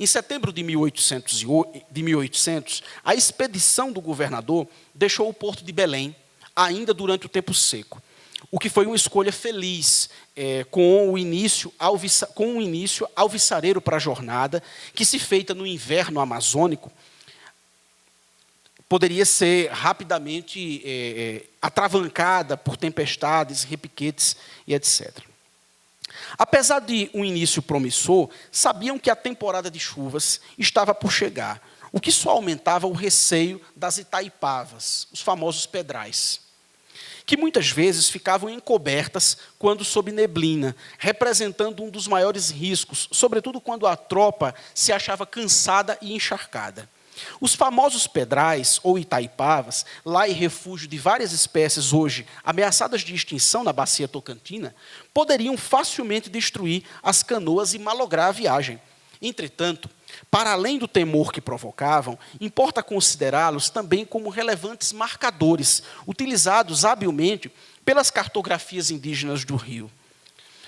Em setembro de 1800, a expedição do governador deixou o porto de Belém, ainda durante o tempo seco, o que foi uma escolha feliz, com um início alvissareiro para a jornada, que, se feita no inverno amazônico, poderia ser rapidamente atravancada por tempestades, repiquetes e etc. Apesar de um início promissor, sabiam que a temporada de chuvas estava por chegar, o que só aumentava o receio das Itaipavas, os famosos pedrais, que muitas vezes ficavam encobertas quando sob neblina, representando um dos maiores riscos, sobretudo quando a tropa se achava cansada e encharcada. Os famosos pedrais, ou Itaipavas, lá e refúgio de várias espécies hoje ameaçadas de extinção na bacia tocantina, poderiam facilmente destruir as canoas e malograr a viagem. Entretanto, para além do temor que provocavam, importa considerá-los também como relevantes marcadores, utilizados habilmente pelas cartografias indígenas do Rio,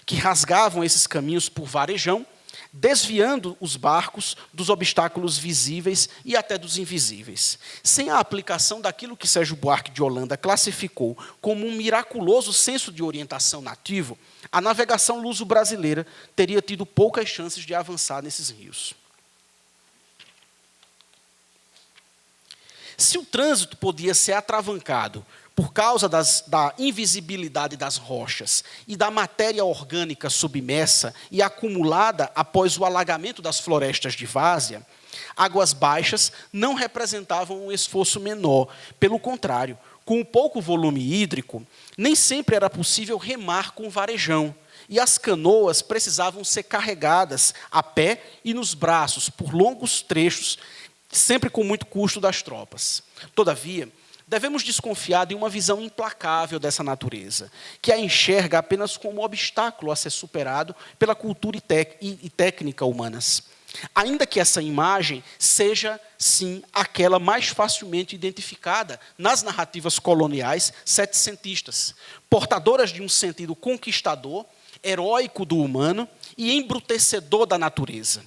que rasgavam esses caminhos por varejão, desviando os barcos dos obstáculos visíveis e até dos invisíveis. Sem a aplicação daquilo que Sérgio Buarque de Holanda classificou como um miraculoso senso de orientação nativo, a navegação luso-brasileira teria tido poucas chances de avançar nesses rios. Se o trânsito podia ser atravancado por causa da invisibilidade das rochas e da matéria orgânica submersa e acumulada após o alagamento das florestas de várzea, águas baixas não representavam um esforço menor. Pelo contrário, com o pouco volume hídrico, nem sempre era possível remar com varejão, e as canoas precisavam ser carregadas a pé e nos braços por longos trechos, sempre com muito custo das tropas. Todavia, devemos desconfiar de uma visão implacável dessa natureza, que a enxerga apenas como um obstáculo a ser superado pela cultura e técnica humanas. Ainda que essa imagem seja, sim, aquela mais facilmente identificada nas narrativas coloniais setecentistas, portadoras de um sentido conquistador, heróico do humano e embrutecedor da natureza.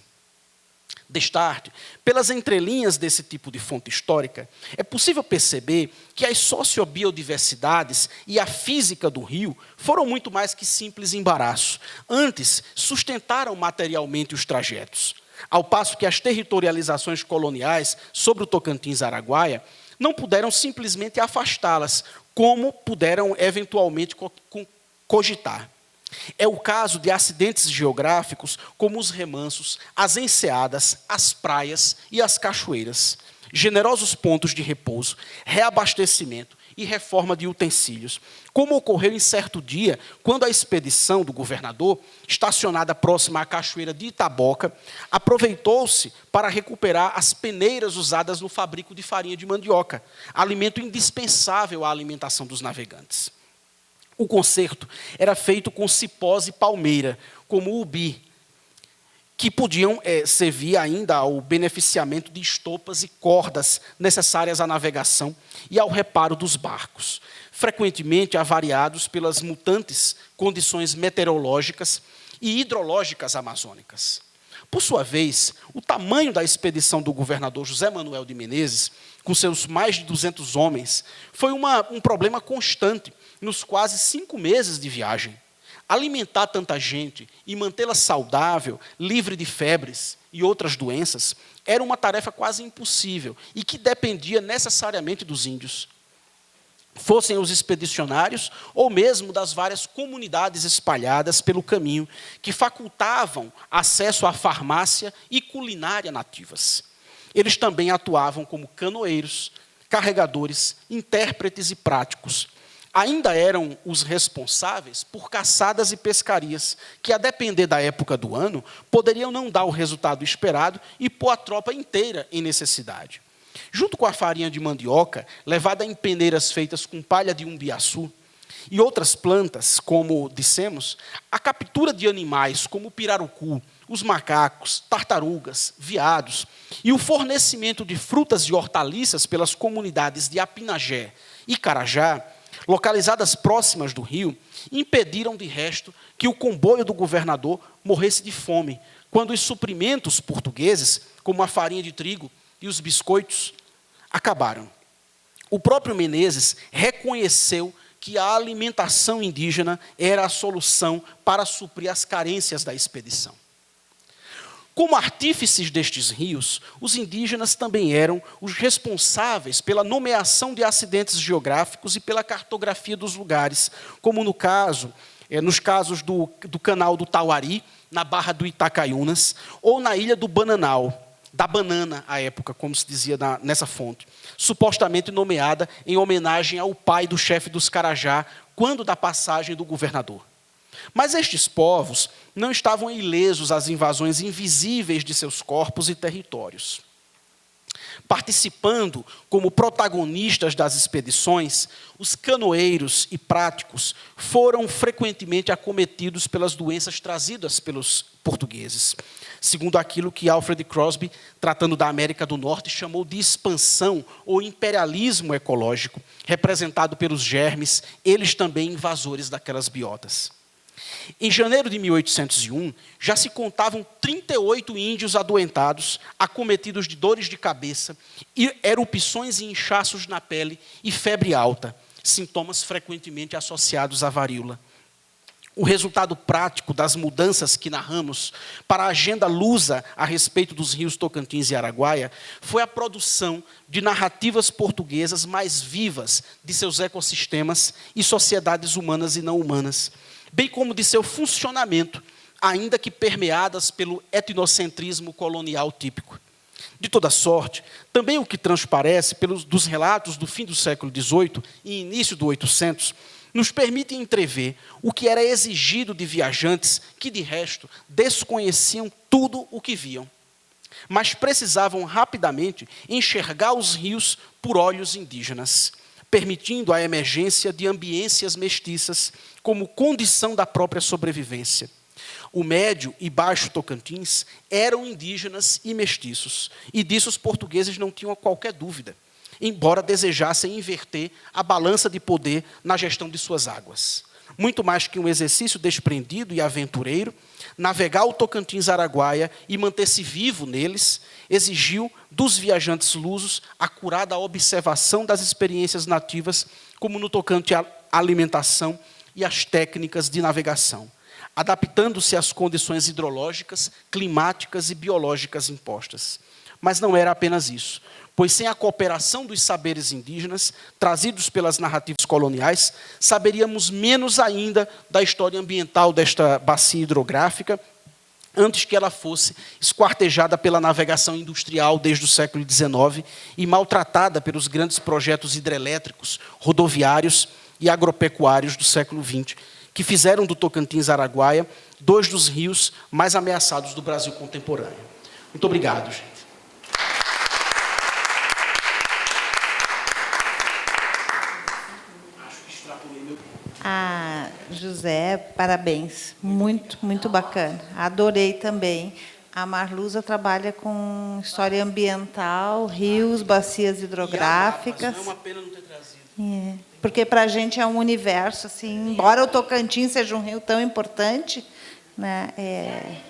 Destarte, pelas entrelinhas desse tipo de fonte histórica, é possível perceber que as sociobiodiversidades e a física do rio foram muito mais que simples embaraço. Antes, sustentaram materialmente os trajetos, ao passo que as territorializações coloniais sobre o Tocantins-Araguaia não puderam simplesmente afastá-las, como puderam eventualmente cogitar. É o caso de acidentes geográficos como os remansos, as enseadas, as praias e as cachoeiras, generosos pontos de repouso, reabastecimento e reforma de utensílios, como ocorreu em certo dia, quando a expedição do governador, estacionada próxima à cachoeira de Itaboca, aproveitou-se para recuperar as peneiras usadas no fabrico de farinha de mandioca, alimento indispensável à alimentação dos navegantes. O concerto era feito com cipós e palmeira, como o ubi, que podiam servir ainda ao beneficiamento de estopas e cordas necessárias à navegação e ao reparo dos barcos, frequentemente avariados pelas mutantes condições meteorológicas e hidrológicas amazônicas. Por sua vez, o tamanho da expedição do governador José Manuel de Menezes, com seus mais de 200 homens, foi um problema constante nos quase 5 meses de viagem. Alimentar tanta gente e mantê-la saudável, livre de febres e outras doenças, era uma tarefa quase impossível e que dependia necessariamente dos índios, fossem os expedicionários ou mesmo das várias comunidades espalhadas pelo caminho, que facultavam acesso à farmácia e culinária nativas. Eles também atuavam como canoeiros, carregadores, intérpretes e práticos. Ainda eram os responsáveis por caçadas e pescarias, que, a depender da época do ano, poderiam não dar o resultado esperado e pôr a tropa inteira em necessidade. Junto com a farinha de mandioca, levada em peneiras feitas com palha de umbiaçu, e outras plantas, como dissemos, a captura de animais como o pirarucu, os macacos, tartarugas, veados, e o fornecimento de frutas e hortaliças pelas comunidades de Apinagé e Carajá, localizadas próximas do rio, impediram, de resto, que o comboio do governador morresse de fome, quando os suprimentos portugueses, como a farinha de trigo e os biscoitos, acabaram. O próprio Menezes reconheceu que a alimentação indígena era a solução para suprir as carências da expedição. Como artífices destes rios, os indígenas também eram os responsáveis pela nomeação de acidentes geográficos e pela cartografia dos lugares, como nos casos do canal do Tauari, na Barra do Itacaiunas, ou na ilha do Bananal, da banana, à época, como se dizia nessa fonte, supostamente nomeada em homenagem ao pai do chefe dos Carajá, quando da passagem do governador. Mas estes povos não estavam ilesos às invasões invisíveis de seus corpos e territórios. Participando como protagonistas das expedições, os canoeiros e práticos foram frequentemente acometidos pelas doenças trazidas pelos portugueses, segundo aquilo que Alfred Crosby, tratando da América do Norte, chamou de expansão ou imperialismo ecológico, representado pelos germes, eles também invasores daquelas biotas. Em janeiro de 1801, já se contavam 38 índios adoentados, acometidos de dores de cabeça, erupções e inchaços na pele e febre alta, sintomas frequentemente associados à varíola. o resultado prático das mudanças que narramos para a agenda lusa a respeito dos rios Tocantins e Araguaia foi a produção de narrativas portuguesas mais vivas de seus ecossistemas e sociedades humanas e não humanas, bem como de seu funcionamento, ainda que permeadas pelo etnocentrismo colonial típico. De toda sorte, também o que transparece dos relatos do fim do século XVIII e início do 800 nos permite entrever o que era exigido de viajantes que, de resto, desconheciam tudo o que viam, mas precisavam rapidamente enxergar os rios por olhos indígenas, permitindo a emergência de ambiências mestiças como condição da própria sobrevivência. O Médio e Baixo Tocantins eram indígenas e mestiços, e disso os portugueses não tinham qualquer dúvida, embora desejassem inverter a balança de poder na gestão de suas águas. Muito mais que um exercício desprendido e aventureiro, navegar o Tocantins-Araguaia e manter-se vivo neles exigiu dos viajantes lusos a curada observação das experiências nativas, como no tocante à alimentação e às técnicas de navegação, adaptando-se às condições hidrológicas, climáticas e biológicas impostas. Mas não era apenas isso, pois sem a cooperação dos saberes indígenas, trazidos pelas narrativas coloniais, saberíamos menos ainda da história ambiental desta bacia hidrográfica, antes que ela fosse esquartejada pela navegação industrial desde o século XIX e maltratada pelos grandes projetos hidrelétricos, rodoviários e agropecuários do século XX, que fizeram do Tocantins-Araguaia 2 dos rios mais ameaçados do Brasil contemporâneo. Muito obrigado, gente. Ah, José, parabéns. Muito, muito bacana. Adorei também. A Marluza trabalha com história ambiental, rios, bacias hidrográficas. Não é uma pena não ter trazido. Porque para a gente é um universo, assim, embora o Tocantins seja um rio tão importante, né? É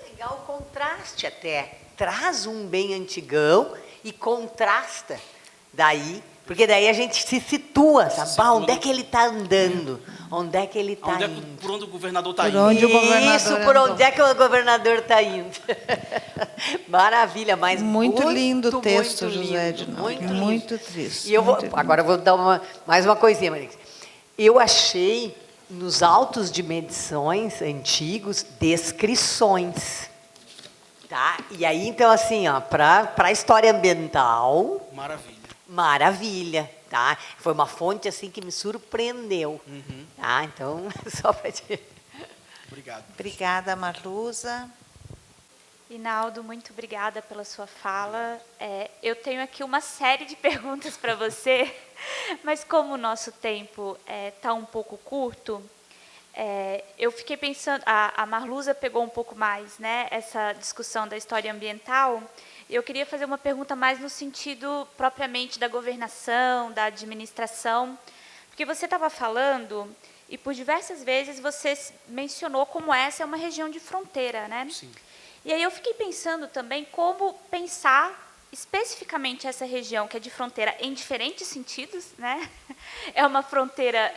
legal o contraste até. Traz um bem antigão e contrasta daí, porque daí a gente se situa, sabe? Onde é que ele está andando? Onde é que ele está indo? Por onde o governador está indo. Por onde o governador Isso, por onde é que o governador está indo. Maravilha, mas muito lindo o texto, muito José lindo, de Nóbrega. Muito triste. E eu agora eu vou dar mais uma coisinha, Marix. Eu achei nos autos de medições antigos descrições. Tá? E aí, então, assim, para a história ambiental... Maravilha, tá? Foi uma fonte, assim, que me surpreendeu. Tá? Então, só para te... Obrigado. Obrigada, Marluza. Inaldo, muito obrigada pela sua fala. Eu tenho aqui uma série de perguntas para você, mas como o nosso tempo está um pouco curto, eu fiquei pensando, a Marluza pegou um pouco mais, né, essa discussão da história ambiental. Eu queria fazer uma pergunta mais no sentido propriamente da governação, da administração, porque você estava falando e por diversas vezes você mencionou como essa é uma região de fronteira, né? Sim. E aí eu fiquei pensando também como pensar especificamente essa região que é de fronteira em diferentes sentidos, né? É uma fronteira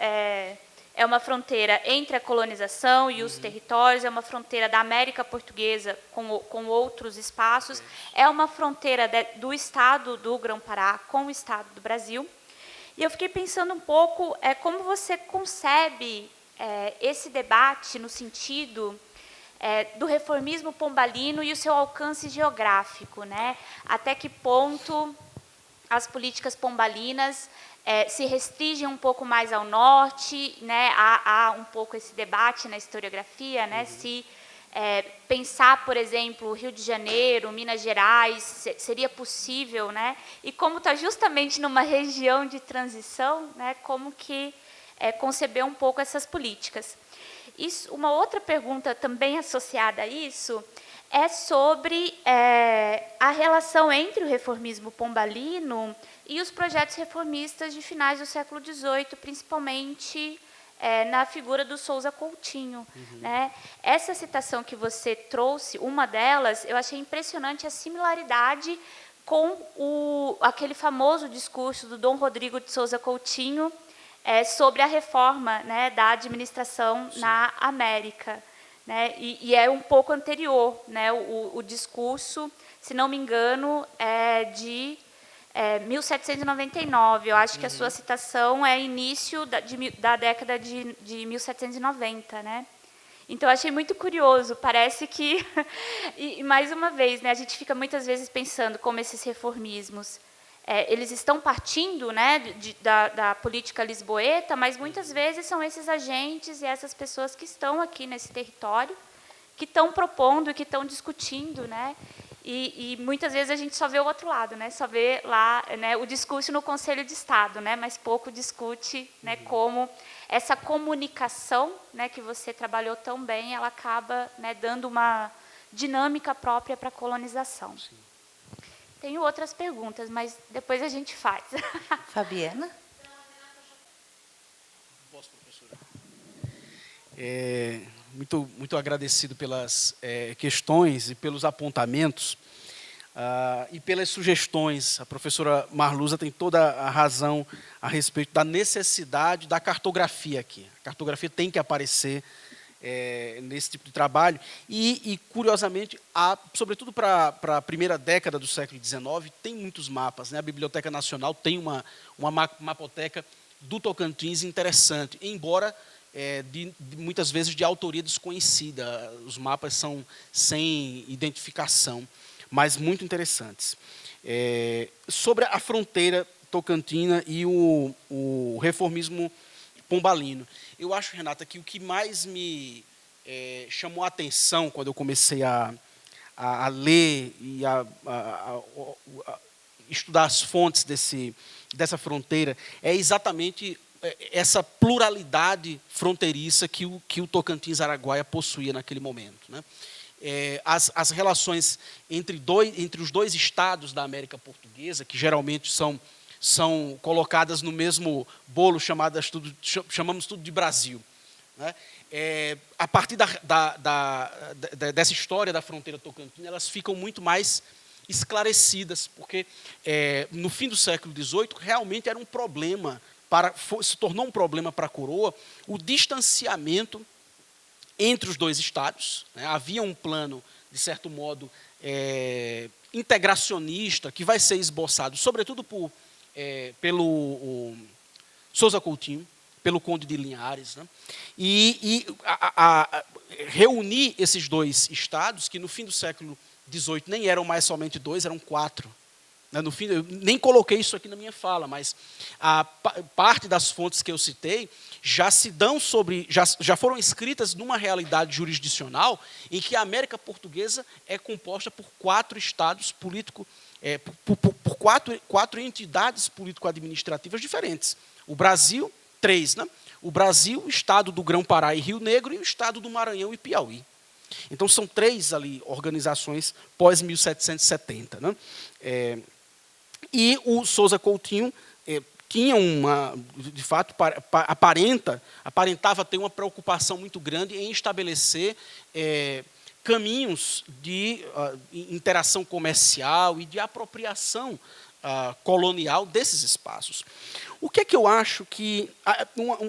entre a colonização e os territórios, é uma fronteira da América Portuguesa com outros espaços, é uma fronteira do estado do Grão-Pará com o estado do Brasil. E eu fiquei pensando um pouco como você concebe esse debate no sentido do reformismo pombalino e o seu alcance geográfico, né? Até que ponto as políticas pombalinas se restringem um pouco mais ao norte, né? Há um pouco esse debate na historiografia, né? Se pensar, por exemplo, Rio de Janeiro, Minas Gerais, seria possível, né? E como está justamente numa região de transição, né? Como que conceber um pouco essas políticas. Uma outra pergunta também associada a isso é sobre a relação entre o reformismo pombalino e os projetos reformistas de finais do século XVIII, principalmente na figura do Sousa Coutinho. Né? Essa citação que você trouxe, uma delas, eu achei impressionante a similaridade com aquele famoso discurso do Dom Rodrigo de Sousa Coutinho, sobre a reforma, né, da administração na América. Né, e é um pouco anterior, né, o discurso, se não me engano, é de 1799. Eu acho que a sua citação é início da década de 1790. Né? Então, eu achei muito curioso. Parece que, e mais uma vez, né, a gente fica muitas vezes pensando como esses reformismos, eles estão partindo, né, da política lisboeta, mas muitas vezes são esses agentes e essas pessoas que estão aqui nesse território, que estão propondo e que estão discutindo, né? E muitas vezes a gente só vê o outro lado, né? Só vê lá, né, o discurso no Conselho de Estado, né? Mas pouco discute, né, como essa comunicação, né, que você trabalhou tão bem, ela acaba, né, dando uma dinâmica própria para a colonização. Sim. Tenho outras perguntas, mas depois a gente faz. Fabiana? Posso, professora? Muito agradecido pelas questões e pelos apontamentos e pelas sugestões. A professora Marluza tem toda a razão a respeito da necessidade da cartografia aqui. A cartografia tem que aparecer nesse tipo de trabalho. E curiosamente, sobretudo para a primeira década do século XIX, tem muitos mapas. Né? A Biblioteca Nacional tem uma mapoteca do Tocantins interessante, embora muitas vezes de autoria desconhecida. Os mapas são sem identificação, mas muito interessantes. Sobre a fronteira tocantina e o reformismo pombalino. Eu acho, Renata, que o que mais me chamou a atenção quando eu comecei a ler e a estudar as fontes dessa fronteira é exatamente essa pluralidade fronteiriça que o Tocantins-Araguaia possuía naquele momento. Né? As relações entre os dois estados da América Portuguesa, que geralmente são colocadas no mesmo bolo, chamamos tudo de Brasil. Né? A partir dessa história da fronteira tocantina, elas ficam muito mais esclarecidas, porque no fim do século XVIII realmente era um problema, se tornou um problema para a coroa o distanciamento entre os dois estados. Né? Havia um plano, de certo modo, integracionista, que vai ser esboçado, sobretudo pelo Sousa Coutinho, pelo Conde de Linhares, né? E reunir esses dois estados, que no fim do século XVIII nem eram mais somente dois, eram 4. Né? No fim, eu nem coloquei isso aqui na minha fala, mas a parte das fontes que eu citei já foram escritas numa realidade jurisdicional em que a América Portuguesa é composta por 4 estados políticos, por quatro entidades político-administrativas diferentes. O Brasil, 3, né? O Brasil, o estado do Grão-Pará e Rio Negro, e o estado do Maranhão e Piauí. Então, são 3 ali organizações pós-1770. Né? E o Sousa Coutinho tinha de fato, aparentava ter uma preocupação muito grande em estabelecer caminhos de interação comercial e de apropriação colonial desses espaços. O que é que eu acho que...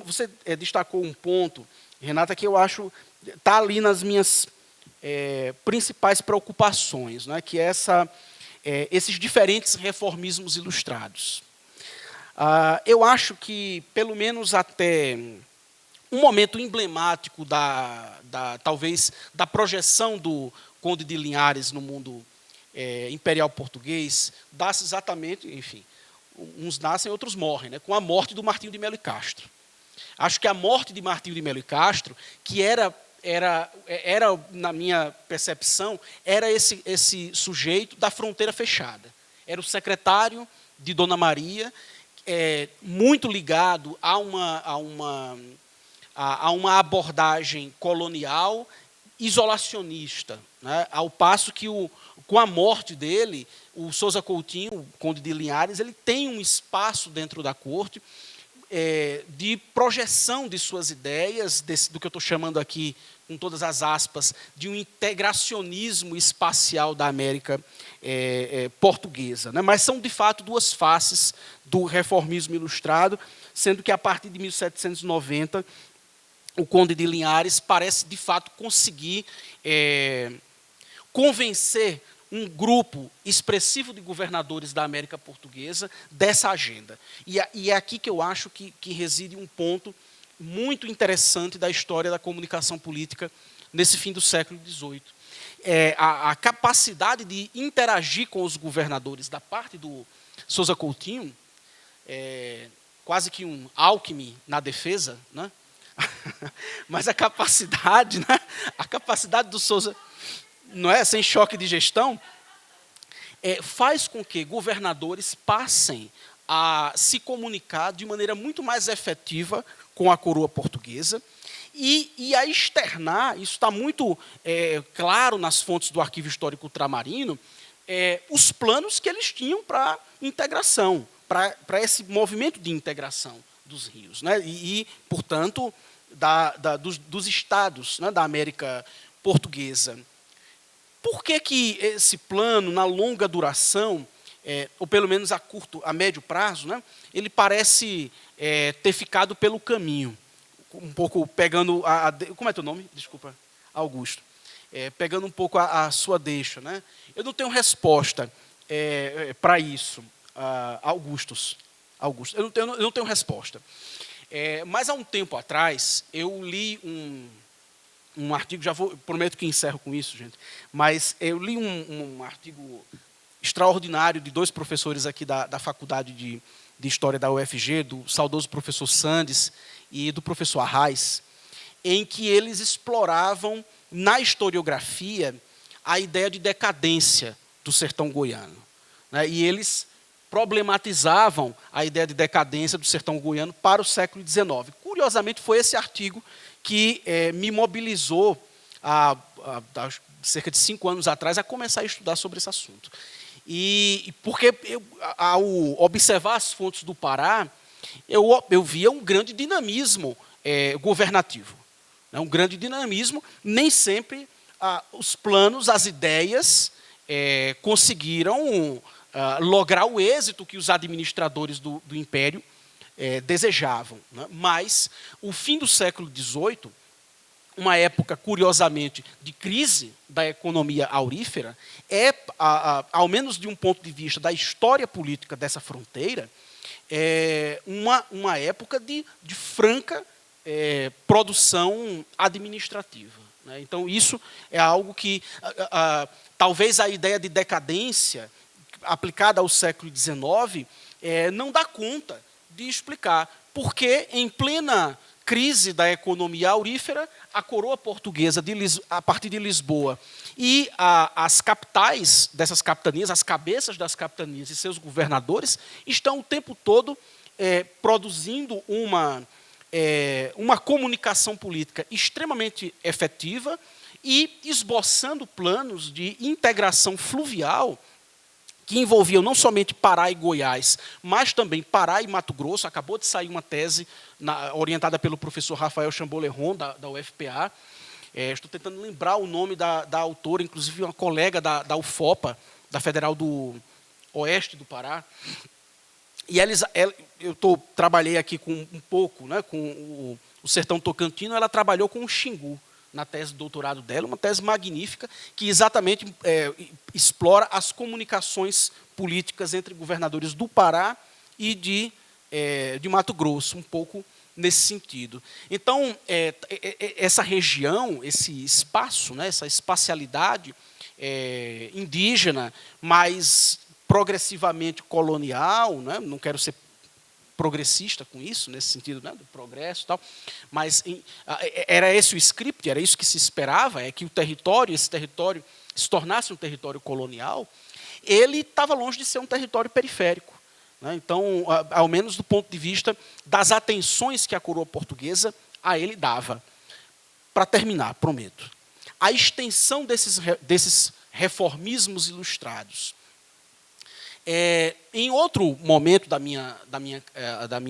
Você destacou um ponto, Renata, que eu acho está ali nas minhas principais preocupações, né, que é esses diferentes reformismos ilustrados. Eu acho que, pelo menos até um momento emblemático talvez da projeção do Conde de Linhares no mundo imperial português, dá-se exatamente, enfim, uns nascem, outros morrem, né, com a morte do Martinho de Melo e Castro. Acho que a morte de Martinho de Melo e Castro, que era, na minha percepção, era esse sujeito da fronteira fechada. Era o secretário de Dona Maria, muito ligado a uma abordagem colonial isolacionista, né? Ao passo que, com a morte dele, o Sousa Coutinho, o Conde de Linhares, ele tem um espaço dentro da corte de projeção de suas ideias, do que eu estou chamando aqui, com todas as aspas, de um integracionismo espacial da América portuguesa. Né? Mas são, de fato, duas faces do reformismo ilustrado, sendo que, a partir de 1790, o Conde de Linhares parece, de fato, conseguir convencer um grupo expressivo de governadores da América Portuguesa dessa agenda. E é aqui que eu acho que reside um ponto muito interessante da história da comunicação política nesse fim do século XVIII. A capacidade de interagir com os governadores da parte do Sousa Coutinho, quase que um Alckmin na defesa, né? Mas a capacidade do Sousa, não é, sem choque de gestão, faz com que governadores passem a se comunicar de maneira muito mais efetiva com a coroa portuguesa e a externar, isso está muito claro nas fontes do Arquivo Histórico Ultramarino, os planos que eles tinham para integração, para esse movimento de integração dos rios, né? E portanto, dos estados, né, da América Portuguesa. Por que esse plano, na longa duração, ou pelo menos a médio prazo, né, ele parece ter ficado pelo caminho? Um pouco pegando como é teu nome? Desculpa, Augusto. Pegando um pouco a sua deixa. Né? Eu não tenho resposta para isso, Augusto. Eu não tenho resposta. Mas há um tempo atrás, eu li um artigo, prometo que encerro com isso, gente, mas eu li um artigo extraordinário de dois professores aqui da Faculdade de História da UFG, do saudoso professor Sandes e do professor Arraes, em que eles exploravam, na historiografia, a ideia de decadência do sertão goiano. Né? E eles problematizavam a ideia de decadência do sertão goiano para o século XIX. Curiosamente, foi esse artigo que me mobilizou, há cerca de 5 anos atrás, a começar a estudar sobre esse assunto. E porque, ao observar as fontes do Pará, eu via um grande dinamismo governativo. Né? Um grande dinamismo, nem sempre os planos, as ideias conseguiram lograr o êxito que os administradores do Império desejavam. Né? Mas o fim do século XVIII, uma época, curiosamente, de crise da economia aurífera, ao menos de um ponto de vista da história política dessa fronteira, uma época de franca produção administrativa. Né? Então, isso é algo que, talvez a ideia de decadência aplicada ao século XIX não dá conta de explicar por que, em plena crise da economia aurífera, a coroa portuguesa, a partir de Lisboa, e as capitais dessas capitanias, as cabeças das capitanias e seus governadores, estão o tempo todo produzindo uma comunicação política extremamente efetiva e esboçando planos de integração fluvial que envolviam não somente Pará e Goiás, mas também Pará e Mato Grosso. Acabou de sair uma tese orientada pelo professor Rafael Chamboleron, da UFPA. Estou tentando lembrar o nome da autora, inclusive uma colega da UFOPA, da Federal do Oeste do Pará. E eu trabalhei aqui com um pouco, né, com o sertão tocantino, ela trabalhou com o Xingu, na tese de doutorado dela, uma tese magnífica, que exatamente explora as comunicações políticas entre governadores do Pará e de Mato Grosso, um pouco nesse sentido. Então, essa região, esse espaço, né, essa espacialidade indígena, mais progressivamente colonial, né, não quero ser progressista com isso, nesse sentido, né, do progresso e tal, mas era esse o script, era isso que se esperava, que esse território se tornasse um território colonial. Ele estava longe de ser um território periférico. Né? Então, ao menos do ponto de vista das atenções que a coroa portuguesa a ele dava. Para terminar, prometo, a extensão desses reformismos ilustrados. Em outro momento da minha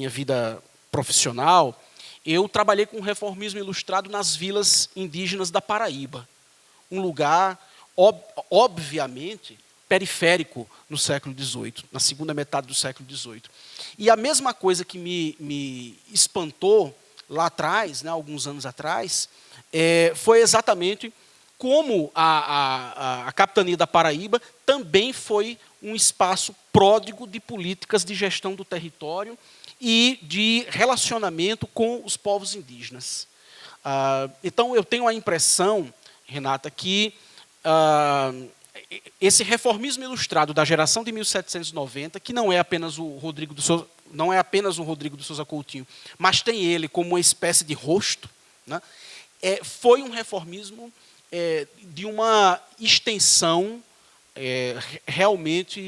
vida profissional, eu trabalhei com o reformismo ilustrado nas vilas indígenas da Paraíba. Um lugar, obviamente, periférico no século XVIII, na segunda metade do século XVIII. E a mesma coisa que me espantou lá atrás, né, alguns anos atrás, foi exatamente como a capitania da Paraíba também foi um espaço pródigo de políticas de gestão do território e de relacionamento com os povos indígenas. Então, eu tenho a impressão, Renata, que esse reformismo ilustrado da geração de 1790, que não é apenas o Rodrigo de Souza Coutinho, mas tem ele como uma espécie de rosto, né, foi um reformismo de uma extensão realmente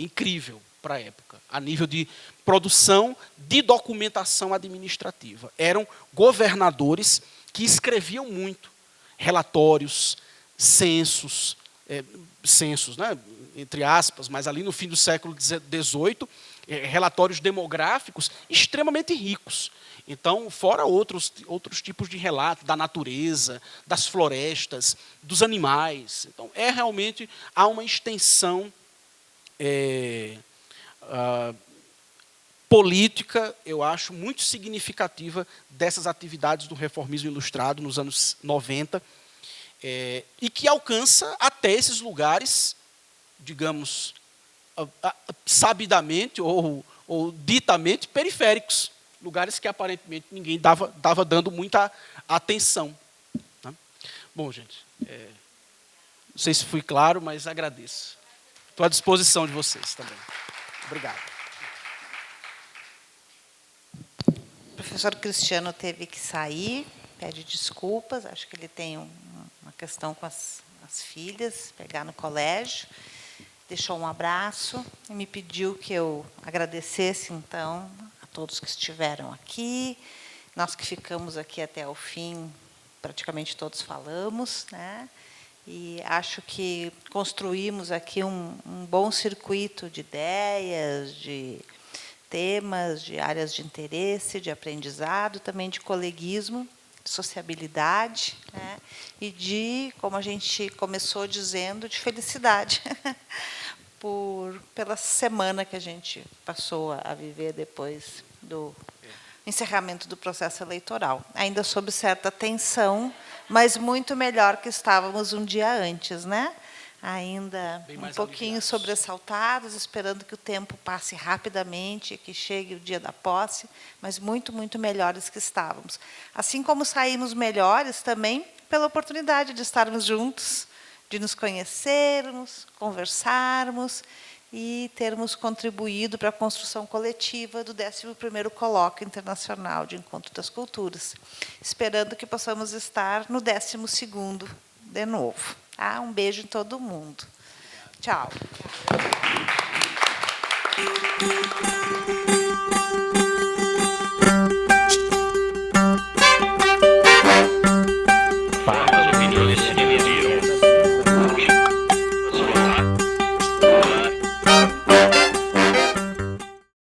incrível para a época, a nível de produção de documentação administrativa. Eram governadores que escreviam muito, relatórios, censos, né, entre aspas, mas ali no fim do século XVIII, relatórios demográficos extremamente ricos. Então, fora outros tipos de relato da natureza, das florestas, dos animais. Então, realmente há uma extensão política, eu acho, muito significativa dessas atividades do reformismo ilustrado nos anos 90, e que alcança até esses lugares, digamos, sabidamente ou ditamente periféricos, lugares que aparentemente ninguém dava dando muita atenção. Né? Bom, gente, não sei se fui claro, mas agradeço. Estou à disposição de vocês também. Obrigado. O professor Cristiano teve que sair, pede desculpas, acho que ele tem uma questão com as filhas, pegar no colégio. Deixou um abraço e me pediu que eu agradecesse, então, a todos que estiveram aqui. Nós que ficamos aqui até o fim, praticamente todos falamos, né? E acho que construímos aqui um bom circuito de ideias, de temas, de áreas de interesse, de aprendizado, também de coleguismo, de sociabilidade, né? E de, como a gente começou dizendo, de felicidade pela semana que a gente passou a viver depois do encerramento do processo eleitoral. Ainda sob certa tensão, mas muito melhor que estávamos um dia antes, né? Ainda um pouquinho sobressaltados, esperando que o tempo passe rapidamente, que chegue o dia da posse, mas muito, muito melhores que estávamos. Assim como saímos melhores também pela oportunidade de estarmos juntos, de nos conhecermos, conversarmos e termos contribuído para a construção coletiva do 11º Colóquio Internacional de Encontro das Culturas, esperando que possamos estar no 12º de novo. Tá? Um beijo em todo mundo. Tchau.